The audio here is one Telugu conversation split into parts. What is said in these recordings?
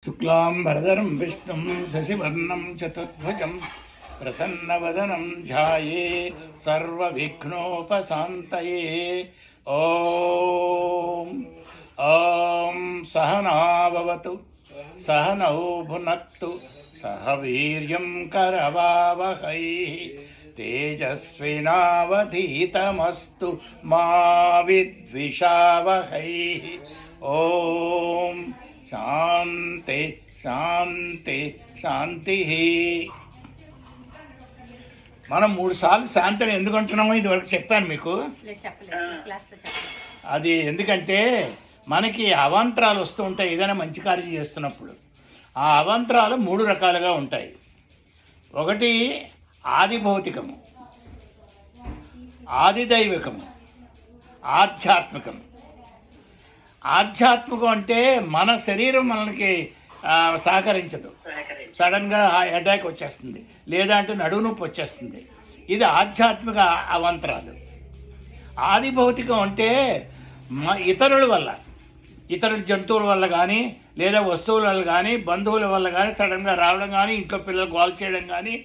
शुक्लांबरधरं विष्णुं शशिवर्णं चतुर्भुजं प्रसन्नवदनं ध्याये सर्वविघ्नोपशान्तये। ॐ सहना भवतु सहनौ भुनक्तु सह वीर्यं करवावहै तेजस्विनावधीतमस्तु मा विद्विषावहै। ॐ శాంతి శాంతి శాంతి. మనం 3 సార్లు శాంతిని ఎందుకు అంటున్నామో ఇదివరకు చెప్పాను మీకు. అది ఎందుకంటే మనకి అవాంతరాలు వస్తూ ఉంటాయి ఏదైనా మంచి కార్యం చేస్తున్నప్పుడు. ఆ అవాంతరాలు 3 రకాలుగా ఉంటాయి. ఒకటి ఆది భౌతికము, ఆది దైవికము, ఆధ్యాత్మికము. ఆధ్యాత్మికం అంటే మన శరీరం మనకి సహకరించదు, సడన్గా అటాక్ వచ్చేస్తుంది, లేదా అంటే నడువు నొప్పి వచ్చేస్తుంది. ఇది ఆధ్యాత్మిక అవాంతరాలు. ఆది భౌతికం అంటే ఇతరుల వల్ల, ఇతర జంతువుల వల్ల కానీ, లేదా వస్తువుల వల్ల కానీ, బంధువుల వల్ల కానీ సడన్గా రావడం కానీ, ఇంట్లో పిల్లలు గోల్ చేయడం కానీ,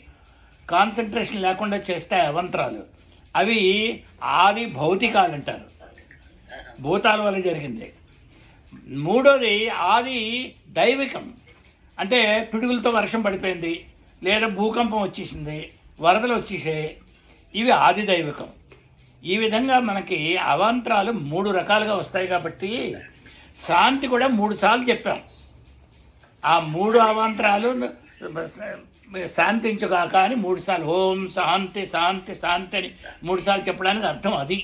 కాన్సన్ట్రేషన్ లేకుండా చేస్తాయి అవాంతరాలు. అవి ఆది భౌతికాలు అంటారు, భూతాల వల్ల జరిగింది. మూడోది ఆది దైవికం, అంటే పిడుగులతో వర్షం పడిపోయింది, లేదా భూకంపం వచ్చేసింది, వరదలు వచ్చేసాయి, ఇవి ఆది దైవికం. ఈ విధంగా మనకి అవాంతరాలు 3 రకాలుగా వస్తాయి. కాబట్టి శాంతి కూడా 3 సార్లు చెప్పాం. ఆ 3 అవాంతరాలు శాంతించుగాక అని 3 సార్లు ఓం శాంతి శాంతి శాంతి అని 3 సార్లు చెప్పడానికి అర్థం అది.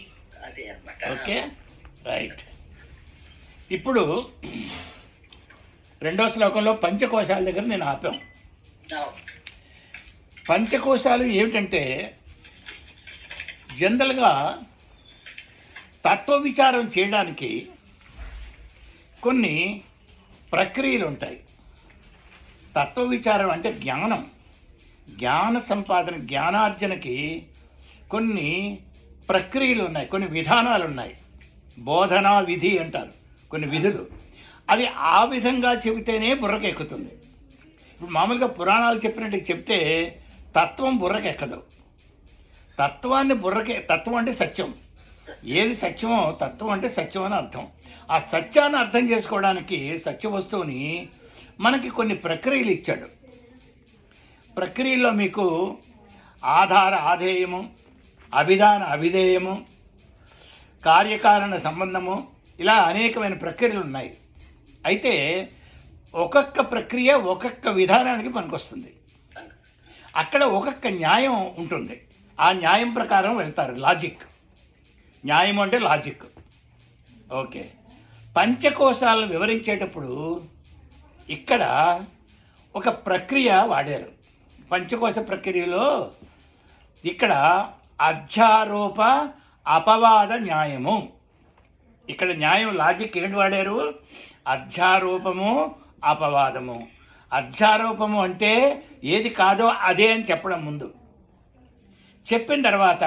Okay, right. ఇప్పుడు 2వ శ్లోకంలో పంచకోశాల దగ్గర నేను ఆపాం. పంచకోశాలు ఏమిటంటే జనరల్గా తత్వ విచారం చేయడానికి కొన్ని ప్రక్రియలు ఉంటాయి. తత్వ విచారం అంటే జ్ఞానం, జ్ఞాన సంపాదన, జ్ఞానార్జనకి కొన్ని ప్రక్రియలు ఉన్నాయి, కొన్ని విధానాలు ఉన్నాయి. బోధనా విధి అంటారు, కొన్ని విధులు. అది ఆ విధంగా చెబితేనే బుర్రకు ఎక్కుతుంది. ఇప్పుడు మామూలుగా పురాణాలు చెప్పినట్టు చెప్తే తత్వం బుర్రకు ఎక్కదు. తత్వాన్ని తత్వం అంటే సత్యం, ఏది సత్యమో తత్వం అంటే సత్యం అని అర్థం. ఆ సత్యాన్ని అర్థం చేసుకోవడానికి సత్య వస్తువుని మనకి కొన్ని ప్రక్రియలు ఇచ్చాడు. ప్రక్రియల్లో మీకు ఆధార ఆధేయము, అభిధాన అభిధేయము, కార్యకారణ సంబంధము, ఇలా అనేకమైన ప్రక్రియలు ఉన్నాయి. అయితే ఒక్కొక్క ప్రక్రియ ఒక్కొక్క విధానానికి పనికొస్తుంది. అక్కడ ఒక్కొక్క న్యాయం ఉంటుంది, ఆ న్యాయం ప్రకారం వెళ్తారు. లాజిక్, న్యాయం అంటే లాజిక్. ఓకే, పంచకోశాలను వివరించేటప్పుడు ఇక్కడ ఒక ప్రక్రియ వాడారు. పంచకోశ ప్రక్రియలో ఇక్కడ అధ్యారోప అపవాద న్యాయము. ఇక్కడ న్యాయం లాజిక్ ఏంటి వాడారు? అధ్యారోపము అపవాదము. అధ్యారోపము అంటే ఏది కాదో అదే అని చెప్పడం, ముందు చెప్పిన తర్వాత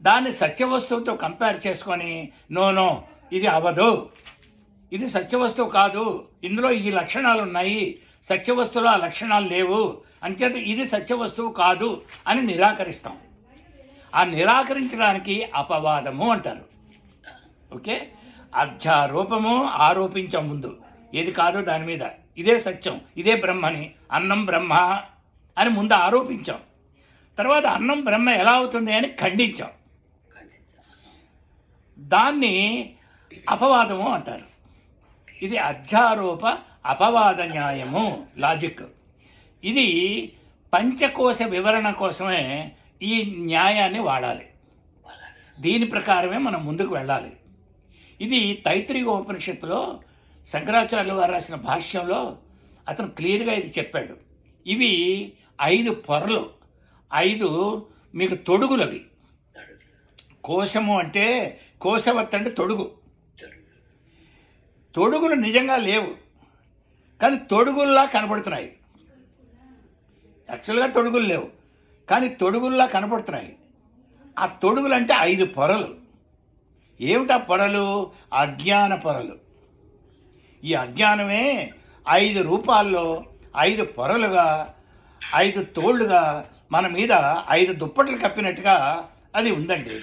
దాన్ని సత్యవస్తువుతో కంపేర్ చేసుకొని నో ఇది అవ్వదు, ఇది సత్యవస్తువు కాదు, ఇందులో ఈ లక్షణాలు ఉన్నాయి, సత్యవస్తువులో ఆ లక్షణాలు లేవు, అంచేత ఇది సత్యవస్తువు కాదు అని నిరాకరిస్తాం. ఆ నిరాకరించడానికి అపవాదము అంటారు. ఓకే, అధ్యారోపము ఆరోపించాం ముందు, ఏది కాదో దాని మీద ఇదే సత్యం, ఇదే బ్రహ్మని, అన్నం బ్రహ్మ అని ముందు ఆరోపించాం. తర్వాత అన్నం బ్రహ్మ ఎలా అవుతుంది అని ఖండించాం. దాన్ని అపవాదము అంటారు. ఇది అధ్యారోప అపవాద న్యాయము, లాజిక్. ఇది పంచకోశ వివరణ కోసమే ఈ న్యాయాన్ని వాడాలి. దీని ప్రకారమే మనం ముందుకు వెళ్ళాలి. ఇది తైత్రీయ ఉపనిషత్తులో శంకరాచార్యులు వారు రాసిన భాష్యంలో అతను క్లియర్గా ఇది చెప్పాడు. ఇవి 5 పొరలు, 5 మీకు తొడుగులవి. కోశము అంటే కోశవత్ అంటే తొడుగు. తొడుగులు నిజంగా లేవు, కానీ తొడుగుల్లా కనపడుతున్నాయి. యాక్చువల్గా తొడుగులు లేవు, కానీ తొడుగుల్లా కనపడుతున్నాయి. ఆ తొడుగులు అంటే 5 పొరలు. ఏమిటా పొరలు? అజ్ఞాన పొరలు. ఈ అజ్ఞానమే 5 రూపాల్లో 5 పొరలుగా 5 తోళ్లుగా మన మీద 5 దుప్పట్లు కప్పినట్టుగా అది ఉందండి.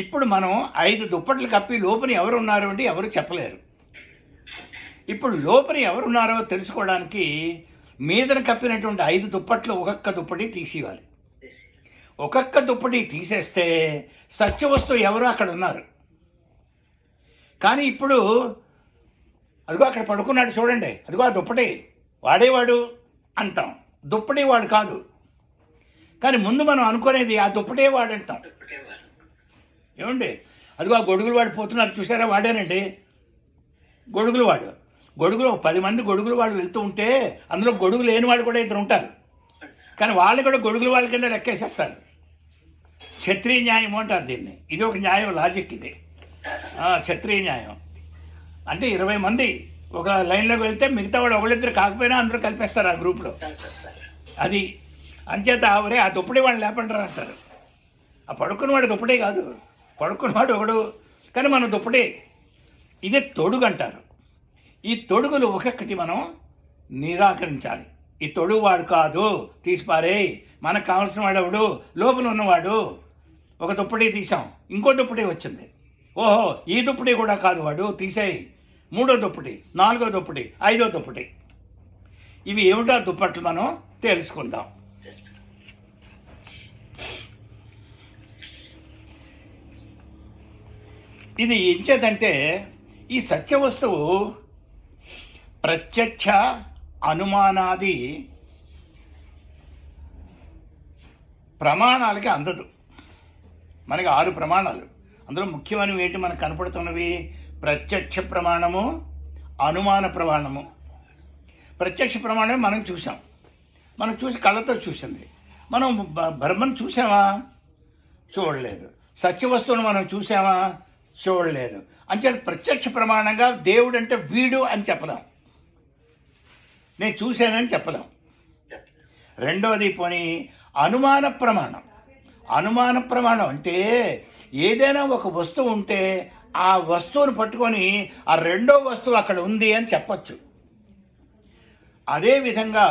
ఇప్పుడు మనం 5 దుప్పట్లు కప్పి లోపల ఎవరు ఉన్నారు అంటే ఎవరు చెప్పలేరు. ఇప్పుడు లోపల ఎవరున్నారో తెలుసుకోవడానికి మీదన కప్పినటువంటి 5 దుప్పట్లు ఒక్కొక్క దుప్పటి తీసివ్వాలి. ఒక్కొక్క దుప్పటి తీసేస్తే సత్యవస్తువు ఎవరు అక్కడ ఉన్నారు. కానీ ఇప్పుడు అదిగో అక్కడ పడుకున్నాడు చూడండి, అదిగో ఆ దుప్పటి వాడేవాడు అంటాం, దుప్పటి వాడు కాదు. కానీ ముందు మనం అనుకునేది ఆ దుప్పటే వాడు అంటాం. ఏమండి, అదిగో ఆ గొడుగులు వాడు పోతున్నారు చూసారా, వాడేనండి గొడుగులు వాడు. గొడుగులు 10 మంది గొడుగులు వాడు వెళ్తూ ఉంటే అందులో గొడుగు లేని వాళ్ళు కూడా 2 ఉంటారు. కానీ వాళ్ళు కూడా గొడుగులు వాళ్ళ కింద లెక్కేసేస్తారు. క్షత్రియ న్యాయం అంటారు దీన్ని. ఇది ఒక న్యాయం, లాజిక్ ఇది. క్షత్రియ న్యాయం అంటే 20 మంది ఒక లైన్లోకి వెళ్తే మిగతా వాడు ఒకళ్ళిద్దరు కాకపోయినా అందరూ కలిపేస్తారు ఆ గ్రూప్లో. అది అంచేత అవరే ఆ దుప్పటి వాళ్ళు లేపంటారు అంటారు. ఆ పడుకున్నవాడు దుప్పటే కాదు, పడుకున్నవాడు ఒకడు, కానీ మనం దుప్పటే. ఇదే తొడుగు అంటారు. ఈ తొడుగులు ఒక్కొక్కటి మనం నిరాకరించాలి. ఈ తొడుగు వాడు కాదు, తీసిపారే, మనకు కావాల్సిన వాడు ఎవడు, లోపల ఉన్నవాడు. ఒక దుప్పటి తీసాం, ఇంకో దుప్పటి వచ్చింది, ఓహో ఈ దుప్పటి కూడా కాదు వాడు, తీసేయి. 3వ దుప్పటి, 4వ దుప్పటి, 5వ దుప్పటి. ఇవి ఏమిటో దుప్పట్లు మనం తెలుసుకుందాం. ఇది ఎంచేదంటే ఈ సత్యవస్తువు ప్రత్యక్ష అనుమానాది ప్రమాణాలకి అందదు. మనకి 6 ప్రమాణాలు, అందులో ముఖ్యమైనవి ఏంటి మనకు కనపడుతున్నవి? ప్రత్యక్ష ప్రమాణము, అనుమాన ప్రమాణము. ప్రత్యక్ష ప్రమాణం మనం చూసాం, మనం చూసి కళ్ళతో చూసింది. మనం బ్రహ్మను చూసామా? చూడలేదు. సత్యవస్తువును మనం చూసామా? చూడలేదు. అంచేత ప్రత్యక్ష ప్రమాణంగా దేవుడు అంటే వీడు అని చెప్పలేం, నేను చూశానని చెప్పలేం. రెండవది పోనీ అనుమాన ప్రమాణం. అనుమాన ప్రమాణం అంటే ఏదైనా ఒక వస్తువు ఉంటే ఆ వస్తువును పట్టుకొని ఆ రెండో వస్తువు అక్కడ ఉంది అని చెప్పచ్చు. అదేవిధంగా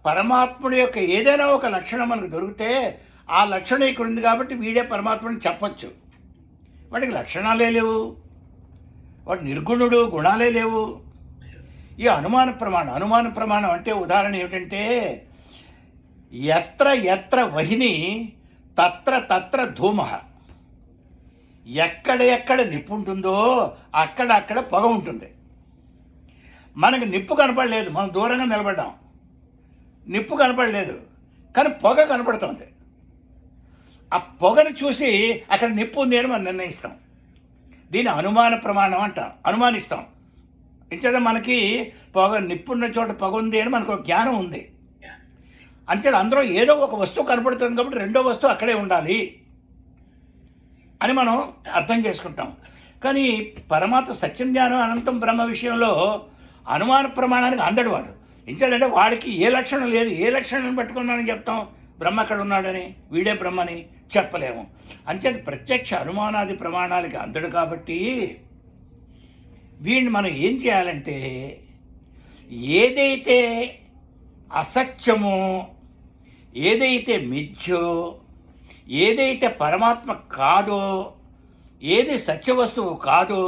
పరమాత్ముడి యొక్క ఏదైనా ఒక లక్షణం మనకు దొరికితే ఆ లక్షణం ఇక్కడ ఉంది కాబట్టి వీడే పరమాత్ముడిని చెప్పచ్చు. వాడికి లక్షణాలే లేవు, వాడు నిర్గుణుడు, గుణాలే లేవు. ఈ అనుమాన ప్రమాణం అంటే ఉదాహరణ ఏమిటంటే ఎత్ర ఎత్ర వహిని తత్ర తత్ర ధూమః. ఎక్కడ నిప్పు ఉంటుందో అక్కడ పొగ ఉంటుంది. మనకు నిప్పు కనపడలేదు, మనం దూరంగా నిలబడ్డాం, నిప్పు కనపడలేదు, కానీ పొగ కనపడుతుంది. ఆ పొగను చూసి అక్కడ నిప్పు ఉంది అని మనం నిర్ణయిస్తాం. దీన్ని అనుమాన ప్రమాణం అంటాం, అనుమానిస్తాం. ఇంచేత మనకి నిప్పున్న చోట పొగ ఉంది అని మనకు జ్ఞానం ఉంది. అంచేత అందులో ఏదో ఒక వస్తువు కనపడుతుంది కాబట్టి రెండో వస్తువు అక్కడే ఉండాలి అని మనం అర్థం చేసుకుంటాం. కానీ పరమాత్మ సత్యం జ్ఞానం అనంతం బ్రహ్మ విషయంలో అనుమాన ప్రమాణానికి అందడు వాడు. ఇంచేదంటే వాడికి ఏ లక్షణం లేదు, ఏ లక్షణాన్ని పట్టుకున్నానని చెప్తాం బ్రహ్మ అక్కడ ఉన్నాడని, వీడే బ్రహ్మని చెప్పలేము. అంచేత ప్రత్యక్ష అనుమానాది ప్రమాణాలకి అందడు కాబట్టి వీడిని మనం ఏం చేయాలంటే ఏదైతే అసత్యమో, ఏదైతే మిథ్యో, ఏదైతే పరమాత్మ కాదో, ఏది సత్యవస్తువు కాదో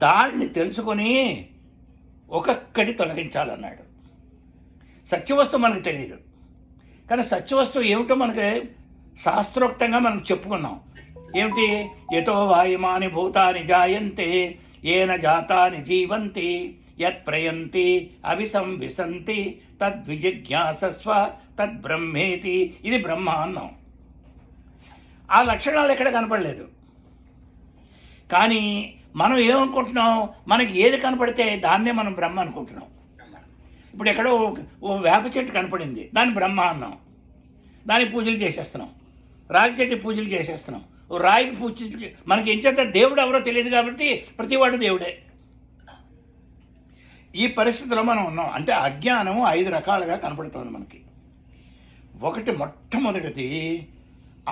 దానిని తెలుసుకొని ఒక్కొక్కటి తొలగించాలన్నాడు. సత్యవస్తువు మనకు తెలియదు, కానీ సత్యవస్తువు ఏమిటో మనకి శాస్త్రోక్తంగా మనం చెప్పుకున్నాం. ఏమిటి? యతో వాయుమాని భూతాని జాయంతే ఏన జాతాని జీవంతి యత్ ప్రయంతి అభిసంవిశంతి తద్విజిజ్ఞాసస్వ తద్బ్రహ్మేతి. ఇది బ్రహ్మ అన్నాం. ఆ లక్షణాలు ఎక్కడ కనపడలేదు. కానీ మనం ఏమనుకుంటున్నాం? మనకి ఏది కనపడితే దాన్నే మనం బ్రహ్మ అనుకుంటున్నాం. ఇప్పుడు ఎక్కడో ఓ వేప చెట్టు కనపడింది, దాన్ని బ్రహ్మ అన్నాం, దానికి పూజలు చేసేస్తున్నాం. రాగి చెట్టు పూజలు చేసేస్తున్నాం, ఓ రాయికి పూజ. మనకి ఏం చేద్దాం? దేవుడు ఎవరో తెలియదు కాబట్టి ప్రతివాడు దేవుడే. ఈ పరిస్థితిలో మనం ఉన్నాం. అంటే అజ్ఞానం 5 రకాలుగా కనపడుతుంది మనకి. ఒకటి, మొట్టమొదటిది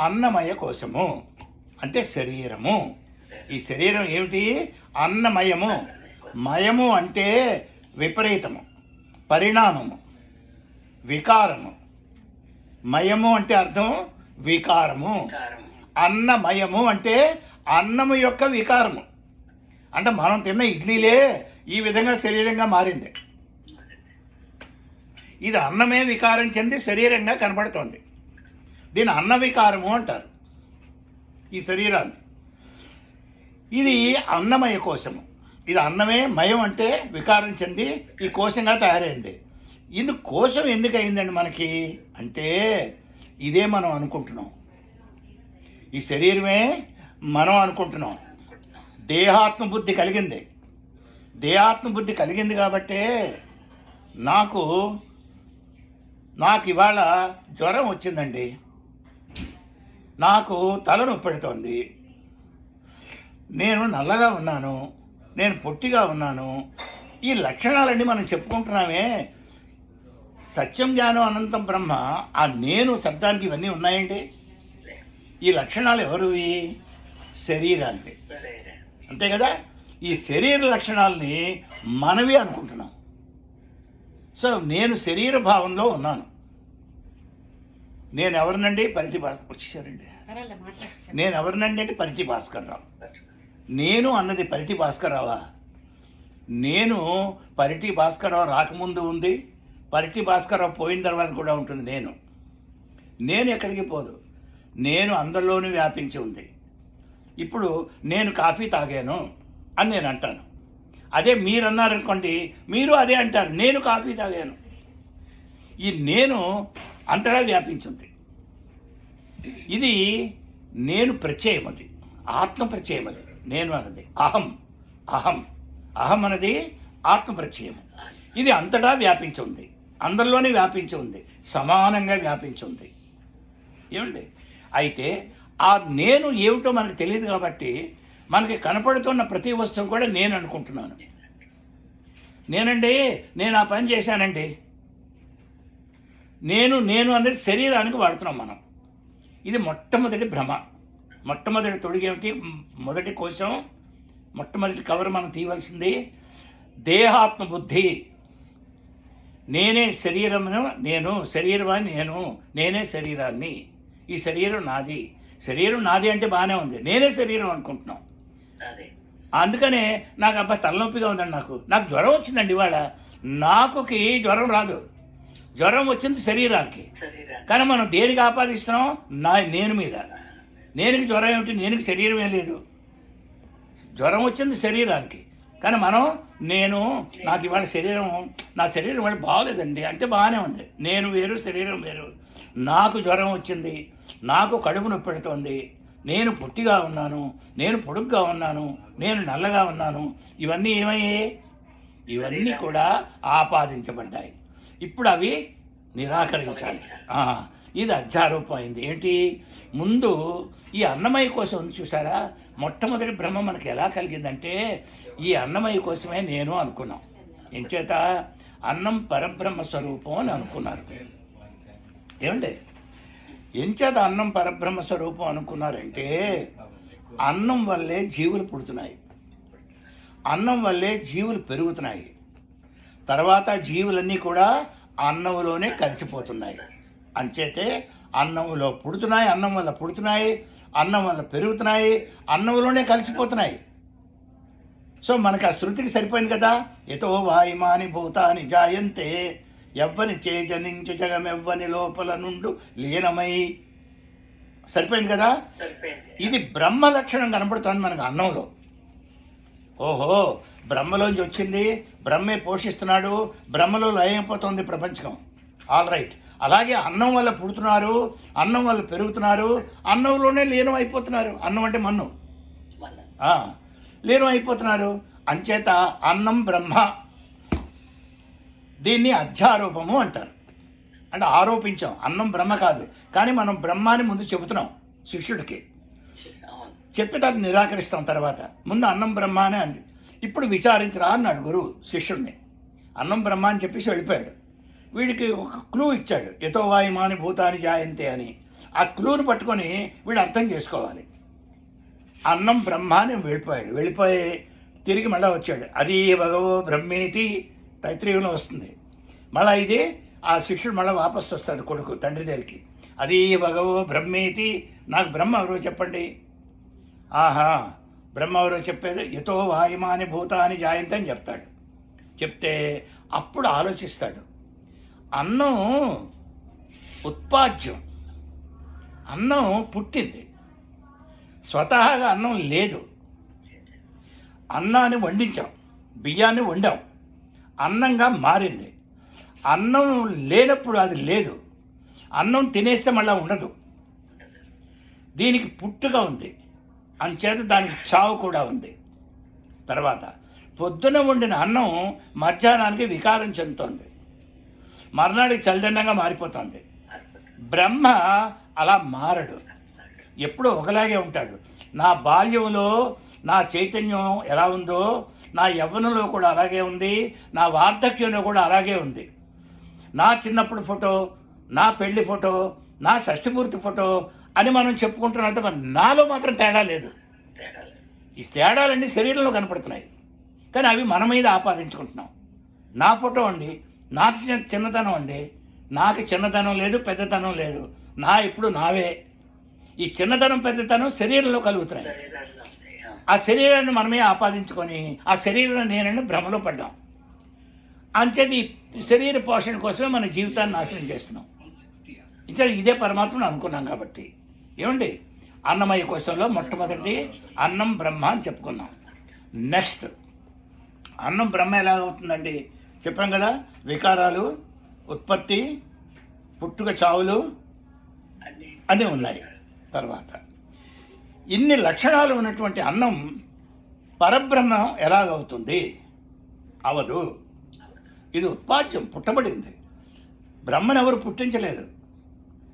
అన్నమయ కోశము, అంటే శరీరము. ఈ శరీరం ఏమిటి? అన్నమయము. మయము అంటే విపరీతము, పరిణామము, వికారము. మయము అంటే అర్థం వికారము. అన్నమయము అంటే అన్నము యొక్క వికారము. అంటే మనం తిన్న ఇడ్లీలే ఈ విధంగా శరీరంగా మారింది. ఇది అన్నమే వికారం చెంది శరీరంగా కనబడుతోంది. దీని అన్న వికారము అంటారు ఈ శరీరాన్ని. ఇది అన్నమయ కోశము. ఇది అన్నమే మయం అంటే వికారం చెంది ఈ కోశంగా తయారైంది. ఇది కోశం ఎందుకు అయిందండి మనకి అంటే ఇదే మనం అనుకుంటున్నాం. ఈ శరీరమే మనం అనుకుంటున్నాం. దేహాత్మ బుద్ధి కలిగింది. దేహాత్మ బుద్ధి కలిగింది కాబట్టే నాకు ఇవాళ జ్వరం వచ్చిందండి, నాకు తలనొప్పి పెడుతోంది, నేను నల్లగా ఉన్నాను, నేను పొట్టిగా ఉన్నాను. ఈ లక్షణాలన్నీ మనం చెప్పుకుంటున్నామే. సత్యం జ్ఞానం అనంతం బ్రహ్మ ఆ నేను శబ్దానికి ఇవన్నీ ఉన్నాయండి. ఈ లక్షణాలు ఎవరివి? శరీరానికి. అంతే కదా. ఈ శరీర లక్షణాలని మనవి అనుకుంటున్నాం. సో నేను శరీర భావంలో ఉన్నాను. నేను ఎవరినండి? పరిటి భాస్కర్ వచ్చేసారండి. నేను ఎవరినండి అంటే పరిటి భాస్కర్ రావు. నేను అన్నది పరిటి భాస్కర్ రావా? నేను పరిటి భాస్కర్ రావు రాకముందు ఉంది, పరిటి భాస్కర్ రావు పోయిన తర్వాత కూడా ఉంటుంది. నేను ఎక్కడికి పోదు. నేను అందరిలోనూ వ్యాపించి ఉంది. ఇప్పుడు నేను కాఫీ తాగాను అని నేను అంటాను. అదే మీరు అన్నారనుకోండి, మీరు అదే అంటారు, నేను కాఫీ తాగాను. ఈ నేను అంతటా వ్యాపించింది. ఇది నేను ప్రత్యయం, అది ఆత్మ ప్రత్యయం. అది నేను అన్నది అహం. అహం అన్నది ఆత్మ ప్రత్యయం. ఇది అంతటా వ్యాపించి ఉంది, అందరిలోనే వ్యాపించి ఉంది, సమానంగా వ్యాపించి ఉంది. ఏమండి? అయితే ఆ నేను ఏమిటో మనకు తెలియదు కాబట్టి మనకి కనపడుతున్న ప్రతి వస్తువు కూడా నేను అనుకుంటున్నాను. నేనండి, నేను ఆ పని చేశానండి. నేను అనేది శరీరానికి వాడుతున్నాం మనం. ఇది మొట్టమొదటి భ్రమ. మొట్టమొదటి తొడిగేమిటి? మొదటి కోశం, మొట్టమొదటి కవర్ మనం తీయవలసింది దేహాత్మ బుద్ధి. నేనే శరీరమును, నేను శరీరమని, నేనే శరీరాన్ని, ఈ శరీరం నాది. శరీరం నాది అంటే బాగానే ఉంది, నేనే శరీరం అనుకుంటున్నాం. అందుకనే నాకు అబ్బాయి తలనొప్పిగా ఉందండి, నాకు జ్వరం వచ్చిందండి ఇవాళ. నాకుకి జ్వరం రాదు, జ్వరం వచ్చింది శరీరానికి. కానీ మనం దేనికి ఆపాదిస్తున్నాం? నేను మీద. నేనుకి జ్వరం ఏమిటి? నేనుకి శరీరమే లేదు. జ్వరం వచ్చింది శరీరానికి, కానీ మనం నాకు ఇవాళ నా శరీరం ఇవాళ బాగోలేదండి అంటే బాగానే ఉంది. నేను వేరు, శరీరం వేరు. నాకు జ్వరం వచ్చింది, నాకు కడుపు నొప్పి పెడుతోంది, నేను పొట్టిగా ఉన్నాను, నేను పొడుగ్గా ఉన్నాను, నేను నల్లగా ఉన్నాను. ఇవన్నీ ఏమయ్యాయి? ఇవన్నీ కూడా ఆపాదించబడ్డాయి. ఇప్పుడు అవి నిరాకరించాలి. ఇది అధ్యారూపం అయింది. ఏంటి? ముందు ఈ అన్నమయ కోసం చూసారా? మొట్టమొదటి బ్రహ్మ మనకి ఎలా కలిగిందంటే ఈ అన్నమయ కోసమే నేను అనుకున్నాం. ఎంచేత అన్నం పరబ్రహ్మ స్వరూపం అని అనుకున్నారు. ఏమండి? ఎంచేత అన్నం పరబ్రహ్మ స్వరూపం అనుకున్నారంటే అన్నం వల్లే జీవులు పుడుతున్నాయి, అన్నం వల్లే జీవులు పెరుగుతున్నాయి, తర్వాత జీవులన్నీ కూడా అన్నంలోనే కలిసిపోతున్నాయి. అంచేతే అన్నంలో పుడుతున్నాయి, అన్నం వల్ల పుడుతున్నాయి, అన్నం వల్ల పెరుగుతున్నాయి, అన్నంలోనే కలిసిపోతున్నాయి. సో మనకు ఆ శృతికి సరిపోయింది కదా. యతో వాయుమాని భూతాని జాయంతే ఎవ్వని చేజనించు జగమెవ్వని లోపల నుండు లీనమై. సరిపోయింది కదా. ఇది బ్రహ్మ లక్షణం కనబడుతుంది మనకు అన్నంలో. ఓహో, బ్రహ్మలోంచి వచ్చింది, బ్రహ్మే పోషిస్తున్నాడు, బ్రహ్మలో లయమైపోతుంది ప్రపంచం. All right. అలాగే అన్నం వల్ల పుడుతున్నారు, అన్నం వల్ల పెరుగుతున్నారు, అన్నంలోనే లీనం అయిపోతున్నారు. అన్నం అంటే మన్ను, లీనం అయిపోతున్నారు. అంచేత అన్నం బ్రహ్మ. దీన్ని అధ్యారోపము అంటారు. అంటే ఆరోపించాం, అన్నం బ్రహ్మ కాదు. కానీ మనం బ్రహ్మాన్ని ముందు చెబుతున్నాం శిష్యుడికి, చెప్పేటప్పుడు నిరాకరిస్తాం. తర్వాత ముందు అన్నం బ్రహ్మ అనే అండి. ఇప్పుడు విచారించరా అన్నాడు గురువు శిష్యుడిని. అన్నం బ్రహ్మ అని చెప్పేసి వెళ్ళిపోయాడు. వీడికి ఒక క్లూ ఇచ్చాడు, యతో వాయుమాని భూతాని జాయంతే అని. ఆ క్లూని పట్టుకొని వీడు అర్థం చేసుకోవాలి. అన్నం బ్రహ్మ అని వెళ్ళిపోయాడు. వెళ్ళిపోయి తిరిగి మళ్ళీ వచ్చాడు. అది భగవో బ్రహ్మేతి తైత్రీయంలో వస్తుంది. మళ్ళీ ఇది ఆ శిష్యుడు మళ్ళీ వాపసు వస్తాడు కొడుకు తండ్రి దగ్గరికి. అది భగవో బ్రహ్మేతి, నాకు బ్రహ్మ ఎవరో చెప్పండి. ఆహా, బ్రహ్మ ఎవరో చెప్పేది యతో వాయుమాని భూతాని జాయంత అని చెప్తాడు. చెప్తే అప్పుడు ఆలోచిస్తాడు, అన్నం ఉత్పాద్యం, అన్నం పుట్టింది, స్వతహాగా అన్నం లేదు. అన్నాన్ని వండించాం, బియ్యాన్ని వండాం, అన్నంగా మారింది. అన్నం లేనప్పుడు అది లేదు, అన్నం తినేస్తే మళ్ళీ ఉండదు. దీనికి పుట్టుక ఉంది, అంచేత దానికి చావు కూడా ఉంది. తర్వాత పొద్దున వండిన అన్నం మధ్యాహ్నానికి వికారం చెందుతోంది, మర్నాడికి చల్లదన్నంగా మారిపోతుంది. బ్రహ్మ అలా మారడు, ఎప్పుడూ ఒకలాగే ఉంటాడు. నా బాల్యంలో నా చైతన్యం ఎలా ఉందో నా యవ్వనంలో కూడా అలాగే ఉంది, నా వార్ధక్యంలో కూడా అలాగే ఉంది. నా చిన్నప్పుడు ఫోటో, నా పెళ్లి ఫోటో, నా షష్ఠపూర్తి ఫోటో అని మనం చెప్పుకుంటున్నంత మరి నాలో మాత్రం తేడా లేదు. ఈ తేడాలన్నీ శరీరంలో కనపడుతున్నాయి, కానీ అవి మన మీద ఆపాదించుకుంటున్నాం. నా ఫోటో అండి, నా చిన్నతనం అండి, నాకు చిన్నతనం లేదు, పెద్దతనం లేదు, నా ఇప్పుడు నావే. ఈ చిన్నతనం పెద్దతనం శరీరంలో కలుగుతున్నాయి. ఆ శరీరాన్ని మనమే ఆపాదించుకొని ఆ శరీరం నేనని భ్రమలో పడ్డాం. అంచేది ఈ శరీర పోషణ కోసమే మన జీవితాన్ని నాశనం చేస్తున్నాం. ఇంకా ఇదే పరమాత్మను అనుకున్నాం కాబట్టి. ఏమండి, అన్నమయ కోశంలో మొట్టమొదటి అన్నం బ్రహ్మ అని చెప్పుకున్నాం. నెక్స్ట్ అన్నం బ్రహ్మ ఎలా అవుతుందండి చెప్పాం కదా, వికారాలు, ఉత్పత్తి, పుట్టుక, చావులు అన్నీ ఉన్నాయి. తర్వాత ఇన్ని లక్షణాలు ఉన్నటువంటి అన్నం పరబ్రహ్మం ఎలాగవుతుంది? అవదు. ఇది ఉత్పాద్యం, పుట్టబడింది. బ్రహ్మను ఎవరు పుట్టించలేదు,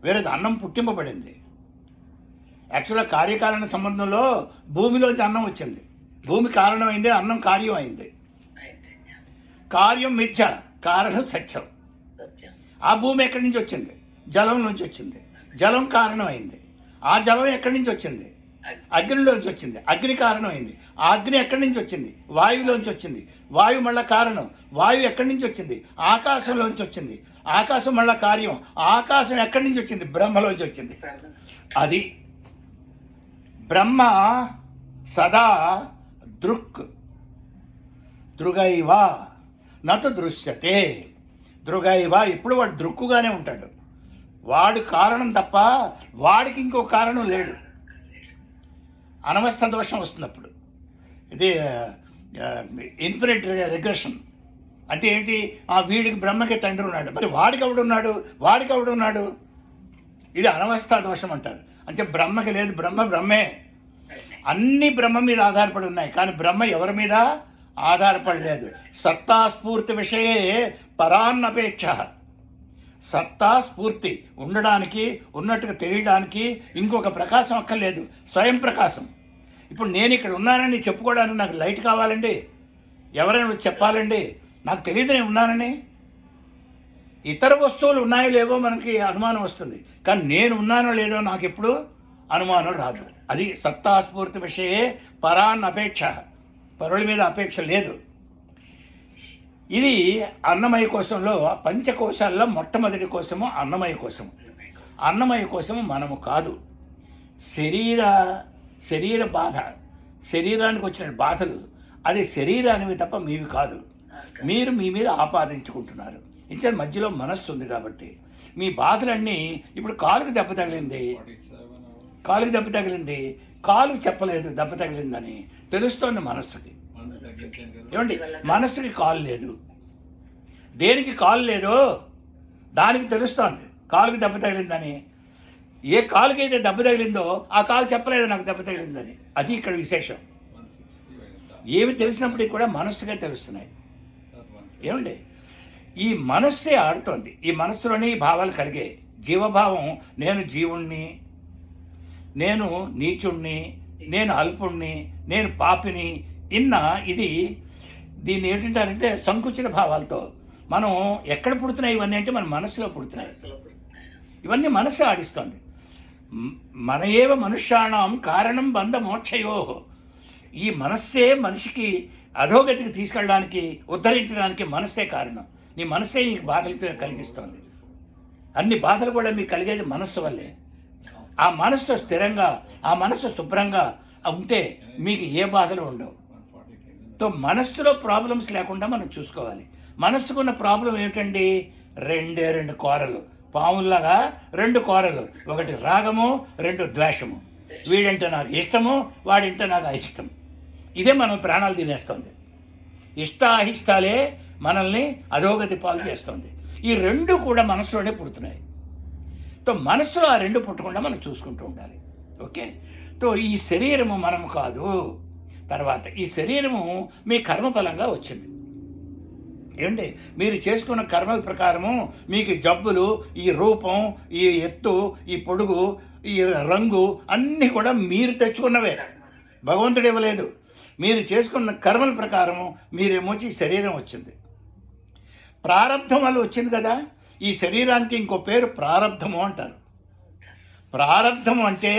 వేరేది అన్నం పుట్టింపబడింది. యాక్చువల్గా కార్యకారణ సంబంధంలో భూమిలోంచి అన్నం వచ్చింది, భూమి కారణమైంది, అన్నం కార్యం అయింది. కార్యం మిథ్య, కారణం సత్యం. ఆ భూమి ఎక్కడి నుంచి వచ్చింది? జలం నుంచి వచ్చింది, జలం కారణమైంది. ఆ జలం ఎక్కడి నుంచి వచ్చింది? అగ్నిలోంచి వచ్చింది, అగ్ని కారణమైంది. ఆ అగ్ని ఎక్కడి నుంచి వచ్చింది? వాయువులోంచి వచ్చింది, వాయువు మళ్ళా కారణం. వాయువు ఎక్కడి నుంచి వచ్చింది? ఆకాశంలోంచి వచ్చింది, ఆకాశం మళ్ళా కార్యం. ఆకాశం ఎక్కడి నుంచి వచ్చింది? బ్రహ్మలోంచి వచ్చింది. అది బ్రహ్మ సదా దృక్ దృగైవ నతు దృశ్యతే. దృగైవ, ఇప్పుడు వాడు దృక్కుగానే ఉంటాడు, వాడు కారణం తప్ప వాడికి ఇంకో కారణం లేడు. అనవస్థ దోషం వస్తున్నప్పుడు ఇది ఇన్ఫినిట్ రిగ్రెషన్ అంటే ఏంటి? ఆ వీడికి బ్రహ్మకి తండ్రి ఉన్నాడు, మరి వాడికి ఎవడున్నాడు? ఇది అనవస్థ దోషం అంటారు. అంటే బ్రహ్మకి లేదు, బ్రహ్మ బ్రహ్మే. అన్ని బ్రహ్మ మీద ఆధారపడి ఉన్నాయి, కానీ బ్రహ్మ ఎవరి మీద ఆధారపడలేదు. సత్తా స్ఫూర్తి విషయే పరాన్నపేక్ష. సత్తా స్ఫూర్తి ఉండడానికి, ఉన్నట్టుగా తెలియడానికి ఇంకొక ప్రకాశం అక్కర్లేదు, స్వయం ప్రకాశం. ఇప్పుడు నేను ఇక్కడ ఉన్నానని చెప్పుకోవడానికి నాకు లైట్ కావాలండి, ఎవరైనా చెప్పాలండి, నాకు తెలియదు నేను ఉన్నానని. ఇతర వస్తువులు ఉన్నాయో లేవో మనకి అనుమానం వస్తుంది, కానీ నేను ఉన్నానో లేదో నాకు ఎప్పుడు అనుమానం రాదు. అది సత్తా స్ఫూర్తి విషయే పరాన్నపేక్ష, పరుల మీద అపేక్ష లేదు. ఇది అన్నమయ కోశంలో పంచకోశాల్లో మొట్టమొదటి కోశము అన్నమయ కోశము. అన్నమయ కోశము మనము కాదు. శరీర బాధ, శరీరానికి వచ్చిన బాధలు అది శరీరానివి తప్ప మీవి కాదు. మీరు మీ మీద ఆపాదించుకుంటున్నారు. ఇంకా మధ్యలో మనస్సు ఉంది కాబట్టి మీ బాధలన్నీ. ఇప్పుడు కాలుకి దెబ్బ తగిలింది, కాలు చెప్పలేదు దెబ్బ తగిలిందని, తెలుస్తోంది మనస్సుకి. ఏమండి, మనస్సుకి కాలు లేదు, దేనికి కాలు లేదో దానికి తెలుస్తోంది కాలుకి దెబ్బ తగిలిందని. ఏ కాలుకైతే దెబ్బ తగిలిందో ఆ కాలు చెప్పలేదు నాకు దెబ్బ తగిలిందని. అది ఇక్కడ విశేషం. ఏమి తెలిసినప్పటికీ కూడా మనస్సుగా తెలుస్తున్నాయి. ఏమండి, ఈ మనస్సే ఆడుతోంది. ఈ మనస్సులోని భావాలు కలిగే జీవభావం. నేను జీవుణ్ణి, నేను నీచుణ్ణి, నేను అల్పుణ్ణి, నేను పాపిని. దీన్ని ఏంటంటారంటే సంకుచిత భావాలతో మనం ఎక్కడ పుడుతున్నాయి ఇవన్నీ అంటే మన మనస్సులో పుడుతున్నాయి. ఇవన్నీ మనస్సు ఆడిస్తోంది. మన ఏవ మనుష్యాణం కారణం బంధ మోక్షయో. ఈ మనస్సే మనిషికి అధోగతికి తీసుకెళ్ళడానికి, ఉద్ధరించడానికి మనస్సే కారణం. నీ మనస్సే నీకు బాధలు కలిగిస్తుంది. అన్ని బాధలు కూడా మీకు కలిగేది మనస్సు వల్లే. ఆ మనస్సు స్థిరంగా, ఆ మనస్సు శుభ్రంగా ఉంటే మీకు ఏ బాధలు ఉండవు. తో మనస్సులో ప్రాబ్లమ్స్ లేకుండా మనం చూసుకోవాలి. మనస్సుకున్న ప్రాబ్లం ఏమిటండి? రెండు కోరలు, పాముల్లాగా 2 కోరలు. ఒకటి రాగము, 2 ద్వేషము. వీడంటే నాకు ఇష్టము, వాడింటే నాకు అయిష్టం. ఇదే మనం ప్రాణాలు తినేస్తుంది. ఇష్టాయిష్టాలే మనల్ని అధోగతి పాలు చేస్తుంది. ఈ 2 కూడా మనసులోనే పుడుతున్నాయి. తో మనసులో ఆ 2 పుట్టకుండా మనం చూసుకుంటూ ఉండాలి. ఓకే. తో ఈ శరీరము మనము కాదు. తర్వాత ఈ శరీరము మీ కర్మఫలంగా వచ్చింది. ఏమండి, మీరు చేసుకున్న కర్మల ప్రకారము మీకు జబ్బులు, ఈ రూపం, ఈ ఎత్తు, ఈ పొడుగు, ఈ రంగు అన్నీ కూడా మీరు తెచ్చుకున్నవే, భగవంతుడు ఇవ్వలేదు. మీరు చేసుకున్న కర్మల ప్రకారము మీరేమొచ్చి ఈ శరీరం వచ్చింది. ప్రారబ్ధం వల్ల వచ్చింది కదా. ఈ శరీరానికి ఇంకో పేరు ప్రారబ్ధము అంటారు. ప్రారబ్ధము అంటే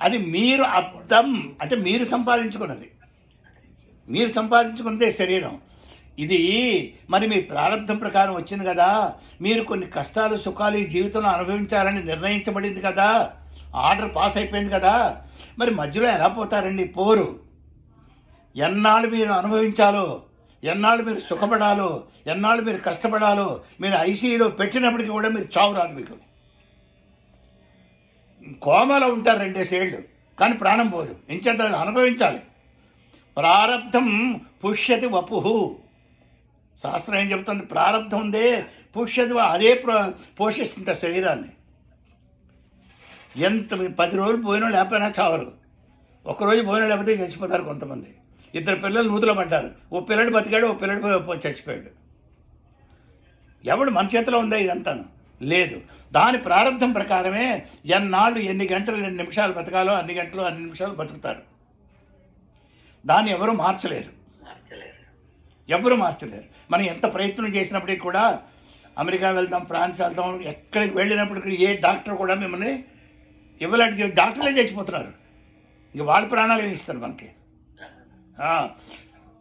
అది మీరు అర్థం, అంటే మీరు సంపాదించుకున్నది. మీరు సంపాదించుకున్నదే శరీరం. ఇది మరి మీ ప్రారంభం ప్రకారం వచ్చింది కదా. మీరు కొన్ని కష్టాలు సుఖాలు ఈ జీవితంలో అనుభవించాలని నిర్ణయించబడింది కదా. ఆర్డర్ పాస్ అయిపోయింది కదా. మరి మధ్యలో ఎలా పోతారండి? పోరు. ఎన్నాళ్ళు మీరు అనుభవించాలో, ఎన్నాళ్ళు మీరు సుఖపడాలో, ఎన్నాళ్ళు మీరు కష్టపడాలో, మీరు ఐసీయూలో పెట్టినప్పటికీ కూడా మీరు చావు రాదు. మీకు కోమలో ఉంటారు 2 ఏళ్ళు, కానీ ప్రాణం పోదు. ఎంచేత అనుభవించాలి. ప్రారబ్ధం పుష్యతి వపుహు. శాస్త్రం ఏం చెబుతుంది? ప్రారబ్ధం ఉందే పుష్యతి, అదే పోషిస్తుంది శరీరాన్ని. ఎంత 10 రోజులు పోయినా లేకపోయినా చావరు. ఒకరోజు పోయినా లేకపోతే చచ్చిపోతారు కొంతమంది. 2 పిల్లలు నూతులో పడ్డారు. ఓ పిల్లడు బతికాడు, ఓ పిల్లడు చచ్చిపోయాడు. ఎవడు మన చేతిలో ఉందా ఇదంతాను? లేదు. దాని ప్రారంభం ప్రకారమే ఎన్నాళ్ళు, ఎన్ని గంటలు, ఎన్ని నిమిషాలు బతకాలో అన్ని గంటలు అన్ని నిమిషాలు బతుకుతారు. దాన్ని ఎవరు మార్చలేరు. ఎవరు మార్చలేరు. మనం ఎంత ప్రయత్నం చేసినప్పటికీ కూడా, అమెరికా వెళ్తాం, ఫ్రాన్స్ వెళ్తాం, ఎక్కడికి వెళ్ళినప్పటికీ ఏ డాక్టర్ కూడా మిమ్మల్ని ఇవ్వలేడు. డాక్టర్లే చచ్చిపోతున్నారు. ఇంక వాళ్ళ ప్రాణాలు ఏమి ఇస్తారు మనకి?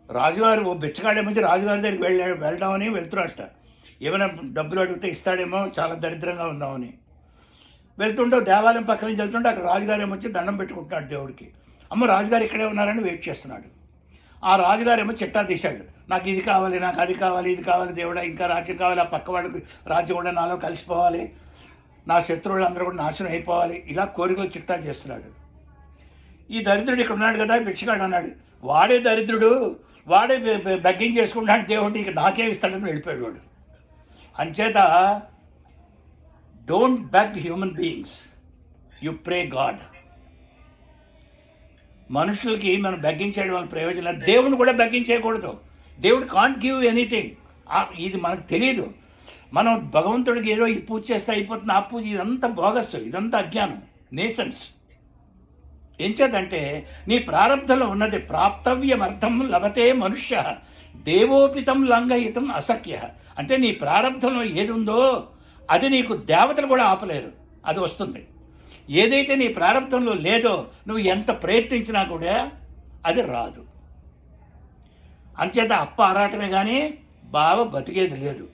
రాజుగారు ఓ బిచ్చగాడేమో రాజుగారి దగ్గరికి వెళ్దామని వెళ్తున్నట్ట. ఏమైనా డబ్బులు అడిగితే ఇస్తాడేమో, చాలా దరిద్రంగా ఉందామని వెళ్తుంటే దేవాలయం పక్కన నుంచి వెళ్తుంటే అక్కడ రాజుగారు ఏమొచ్చి దండం పెట్టుకుంటున్నాడు దేవుడికి. అమ్మ రాజుగారు ఇక్కడే ఉన్నారని వెయిట్ చేస్తున్నాడు. ఆ రాజుగారు ఏమో చిట్టా తీశాడు. నాకు ఇది కావాలి, నాకు అది కావాలి, ఇది కావాలి దేవుడా, ఇంకా రాజ్యం కావాలి, ఆ పక్కవాడికి రాజ్యం కూడా నాలో కలిసిపోవాలి, నా శత్రువులు అందరూ కూడా నాశనం అయిపోవాలి, ఇలా కోరికలు చిట్టా చేస్తున్నాడు. ఈ దరిద్రుడు ఇక్కడ ఉన్నాడు కదా, బిచ్చగాడు అన్నాడు. వాడే దరిద్రుడు, వాడే బెగ్గింగ్ చేసుకుంటున్నాడు దేవుడు, ఇక నాకేం ఇస్తాడని వెళ్ళిపోయాడు వాడు. అంచేత don't beg human beings, you pray God. మనుషులకి మనం బెగ్గించేయడం వల్ల ప్రయోజనం లేదు. దేవుని కూడా బెగ్గించేయకూడదు. దేవుడు కాంట్ గివ్ ఎనీథింగ్. ఇది మనకు తెలియదు. మనం భగవంతుడికి ఏదో ఈ పూజ చేస్తే అయిపోతుంది, ఆ పూజ, ఇదంతా బోగస్, ఇదంతా అజ్ఞానం, నేసన్స్. ఏం చేద్దంటే నీ ప్రారంధంలో ఉన్నది ప్రాప్తవ్యమర్థం లభతే మనుష్య దేవోపితం లంఘయితం అసఖ్య. అంటే నీ ప్రారంధంలో ఏది ఉందో అది నీకు దేవతలు కూడా ఆపలేరు, అది వస్తుంది. ఏదైతే నీ ప్రారంధంలో లేదో నువ్వు ఎంత ప్రయత్నించినా కూడా అది రాదు. అంచేత అప్ప ఆరాటమే కానీ బావ బతికేది లేదు.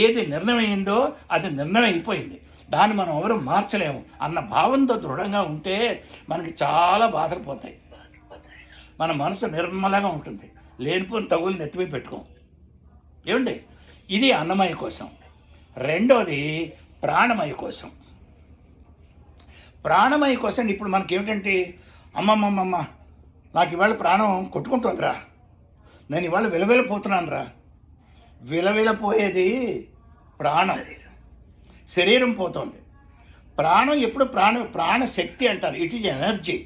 ఏది నిర్ణయమైందో అది నిర్ణయం అయిపోయింది, దాన్ని మనం ఎవరు మార్చలేము అన్న భావంతో దృఢంగా ఉంటే మనకి చాలా బాధలు పోతాయి. మన మనసు నిర్మలంగా ఉంటుంది. లేనిపోని తగులు నెత్తిమీ పెట్టుకోం. ఏమండి, ఇది అన్నమయ కోసం. రెండోది ప్రాణమయ కోసం. ప్రాణమయ కోసం ఇప్పుడు మనకి ఏమిటంటే, అమ్మమ్మమ్మమ్మ నాకు ఇవాళ ప్రాణం కొట్టుకుంటుందిరా, నేను ఇవాళ విలవిలపోతున్నాను రా. విలవిలపోయేది ప్రాణం, శరీరం పోతుంది. ప్రాణం ఎప్పుడు ప్రాణశక్తి అంటారు. It is energy.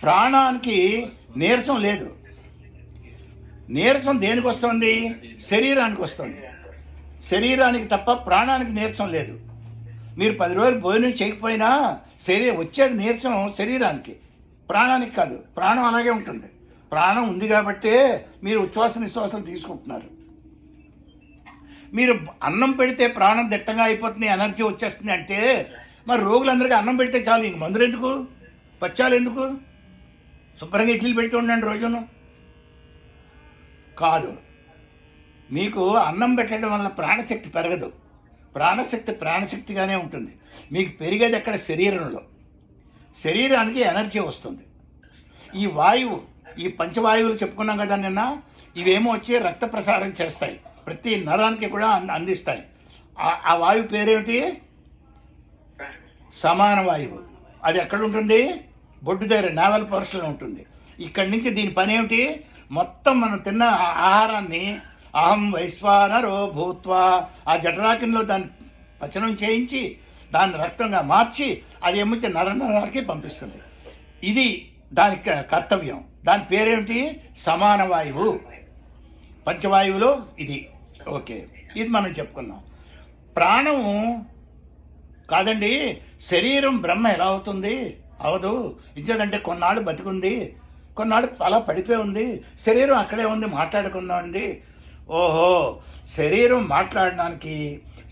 ప్రాణానికి నీరసం లేదు. నీరసం దేనికి వస్తుంది? శరీరానికి వస్తుంది. శరీరానికి తప్ప ప్రాణానికి నీరసం లేదు. మీరు 10 రోజులు భోజనం చేయకపోయినా వచ్చేది నీరసం శరీరానికి, ప్రాణానికి కాదు. ప్రాణం అలాగే ఉంటుంది. ప్రాణం ఉంది కాబట్టే మీరు ఉచ్ఛ్వాస నిశ్వాసాలు తీసుకుంటున్నారు. మీరు అన్నం పెడితే ప్రాణం దిట్టంగా అయిపోతుంది, ఎనర్జీ వచ్చేస్తుంది అంటే, మరి రోగులందరికీ అన్నం పెడితే చాలు, ఇంక మందులు ఎందుకు, పచ్చాలు ఎందుకు? శుభ్రంగా ఇడ్లీలు పెడుతూ ఉండండి రోజును. కాదు. మీకు అన్నం పెట్టడం వల్ల ప్రాణశక్తి పెరగదు. ప్రాణశక్తిగానే ఉంటుంది. మీకు పెరిగేది ఎక్కడ? శరీరంలో. శరీరానికి ఎనర్జీ వస్తుంది. ఈ వాయువు, ఈ పంచవాయువులు చెప్పుకున్నాం కదా నిన్న, ఇవేమో వచ్చి రక్త ప్రసారం చేస్తాయి, ప్రతి నరానికి కూడా అందిస్తాయి. ఆ వాయువు పేరేమిటి? సమాన వాయువు. అది ఎక్కడ ఉంటుంది? బొడ్డు దగ్గర, నావల్ పర్సులో ఉంటుంది. ఇక్కడి నుంచి దీని పని ఏమిటి? మొత్తం మనం తిన్న ఆహారాన్ని అహం వైశ్వానరో భూత్వా ఆ జఠరాకిలో దాన్ని పచనం చేయించి దాన్ని రక్తంగా మార్చి అది ఏమిచ్చి నరాలకి పంపిస్తుంది. ఇది దాని కర్తవ్యం. దాని పేరేమిటి? సమాన వాయువు. పంచవాయువులో ఇది. ఓకే, ఇది మనం చెప్పుకున్నాం. ప్రాణము కాదండి, శరీరం బ్రహ్మ ఎలా అవుతుంది? అవదు. ఇచ్చేదంటే కొన్నాళ్ళు బతికుంది, కొన్నాళ్ళు అలా పడిపోయి ఉంది, శరీరం అక్కడే ఉంది, మాట్లాడుకుందామండి. ఓహో, శరీరం మాట్లాడడానికి,